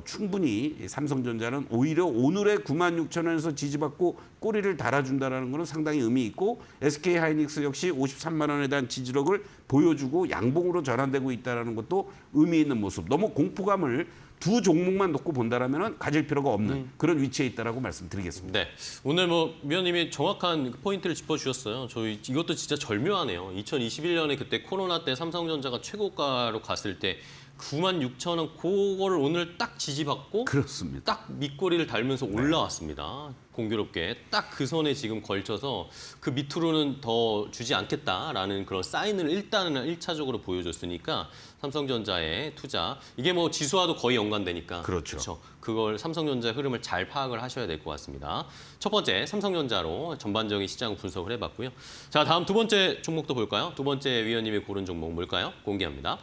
충분히 삼성전자는 오히려 오늘의 96,000원에서 지지받고 꼬리를 달아준다는 것은 상당히 의미 있고 SK하이닉스 역시 53만 원에 대한 지지력을 보여주고 양봉으로 전환되고 있다는 것도 의미 있는 모습. 너무 공포감을 두 종목만 놓고 본다라면 가질 필요가 없는 그런 위치에 있다라고 말씀드리겠습니다. 네, 오늘 뭐 위원님이 정확한 포인트를 짚어주셨어요. 저희 이것도 진짜 절묘하네요. 2021년에 그때 코로나 때 삼성전자가 최고가로 갔을 때 96,000원 그거를 오늘 딱 지지받고 그렇습니다. 딱 밑꼬리를 달면서 올라왔습니다. 공교롭게 딱 그 선에 지금 걸쳐서 그 밑으로는 더 주지 않겠다라는 그런 사인을 일단은 1차적으로 보여줬으니까 삼성전자의 투자 이게 뭐 지수와도 거의 연관되니까 그렇죠. 그걸 삼성전자의 흐름을 잘 파악을 하셔야 될 것 같습니다. 첫 번째 삼성전자로 전반적인 시장 분석을 해봤고요. 자 다음 두 번째 종목도 볼까요? 두 번째 위원님이 고른 종목 뭘까요? 공개합니다.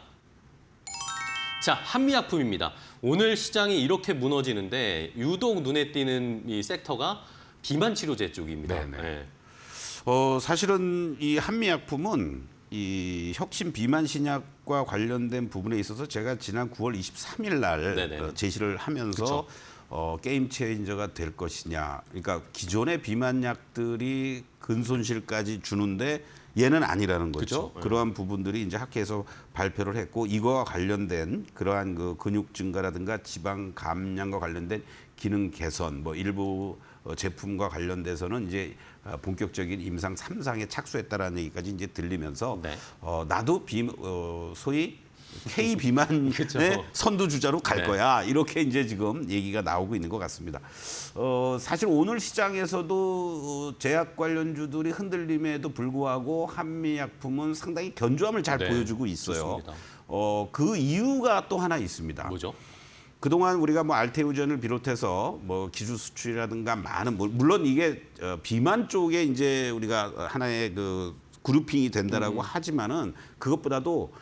자, 한미약품입니다. 오늘 시장이 이렇게 무너지는데 유독 눈에 띄는 이 섹터가 비만 치료제 쪽입니다. 네네. 네. 사실은 이 한미약품은 이 혁신 비만 신약과 관련된 부분에 있어서 제가 지난 9월 23일 날 네네. 제시를 하면서 게임 체인저가 될 것이냐. 그러니까 기존의 비만약들이 근손실까지 주는데 얘는 아니라는 거죠. 그쵸. 그러한 부분들이 이제 학회에서 발표를 했고 이거와 관련된 그러한 그 근육 증가라든가 지방 감량과 관련된 기능 개선 뭐 일부 제품과 관련돼서는 이제 본격적인 임상 3상에 착수했다라는 얘기까지 이제 들리면서 네. 나도 소위 K 비만의 그쵸. 선두주자로 갈 네. 거야. 이렇게 이제 지금 얘기가 나오고 있는 것 같습니다. 사실 오늘 시장에서도 제약 관련주들이 흔들림에도 불구하고 한미약품은 상당히 견조함을 잘 네, 보여주고 있어요. 좋습니다. 그 이유가 또 하나 있습니다. 뭐죠? 그동안 우리가 뭐 알테오젠을 비롯해서 뭐 기술 수출이라든가 많은 물론 이게 비만 쪽에 이제 우리가 하나의 그 그룹핑이 된다라고 하지만은 그것보다도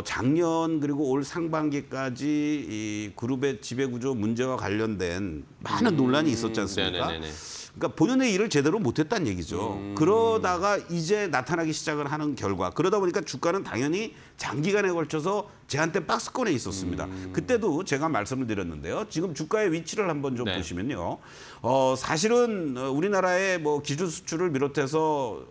작년 그리고 올 상반기까지 이 그룹의 지배구조 문제와 관련된 많은 논란이 있었지 않습니까? 네네네네. 그러니까 본연의 일을 제대로 못했다는 얘기죠. 그러다가 이제 나타나기 시작을 하는 결과 그러다 보니까 주가는 당연히 장기간에 걸쳐서 제한테 박스권에 있었습니다. 그때도 제가 말씀을 드렸는데요. 지금 주가의 위치를 한번 좀 네. 보시면요. 사실은 우리나라의 뭐 기술 수출을 비롯해서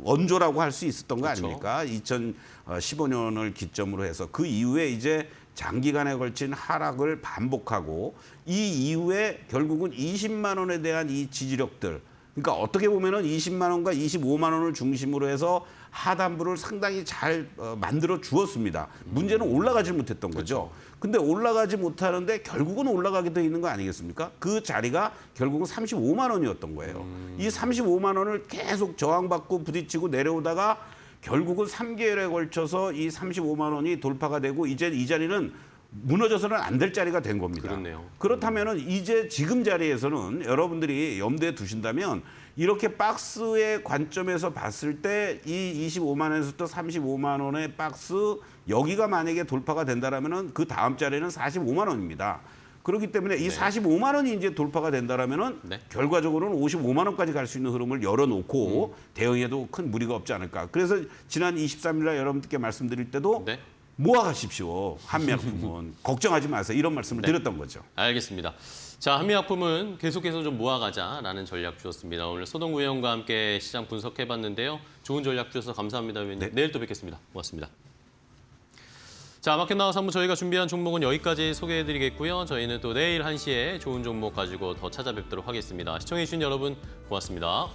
원조라고 할 수 있었던 거 그렇죠. 아닙니까? 2015년을 기점으로 해서 그 이후에 이제 장기간에 걸친 하락을 반복하고 이 이후에 결국은 20만 원에 대한 이 지지력들 그러니까 어떻게 보면은 20만 원과 25만 원을 중심으로 해서 하단부를 상당히 잘 만들어 주었습니다. 문제는 올라가지 못했던 거죠. 근데 올라가지 못하는데 결국은 올라가게 돼 있는 거 아니겠습니까? 그 자리가 결국은 35만 원이었던 거예요. 이 35만 원을 계속 저항받고 부딪히고 내려오다가 결국은 3개월에 걸쳐서 이 35만 원이 돌파가 되고 이제 이 자리는 무너져서는 안 될 자리가 된 겁니다. 그렇네요. 그렇다면은 이제 지금 자리에서는 여러분들이 염두에 두신다면 이렇게 박스의 관점에서 봤을 때 이 25만 원에서부터 35만 원의 박스 여기가 만약에 돌파가 된다라면은 그 다음 자리는 45만 원입니다. 그렇기 때문에 이 45만 원이 이제 돌파가 된다라면은 네. 결과적으로는 55만 원까지 갈 수 있는 흐름을 열어놓고 대응해도 큰 무리가 없지 않을까. 그래서 지난 23일 날 여러분들께 말씀드릴 때도 네. 모아가십시오. 한미약품은 걱정하지 마세요. 이런 말씀을 드렸던 거죠. 알겠습니다. 자, 한미약품은 계속해서 좀 모아가자라는 전략 주셨습니다. 오늘 소동구 의원과 함께 시장 분석해봤는데요. 좋은 전략 주셔서 감사합니다, 의원님. 내일 또 뵙겠습니다. 고맙습니다. 자, 마켓 나우 3부 저희가 준비한 종목은 여기까지 소개해드리겠고요. 저희는 또 내일 1시에 좋은 종목 가지고 더 찾아뵙도록 하겠습니다. 시청해주신 여러분 고맙습니다.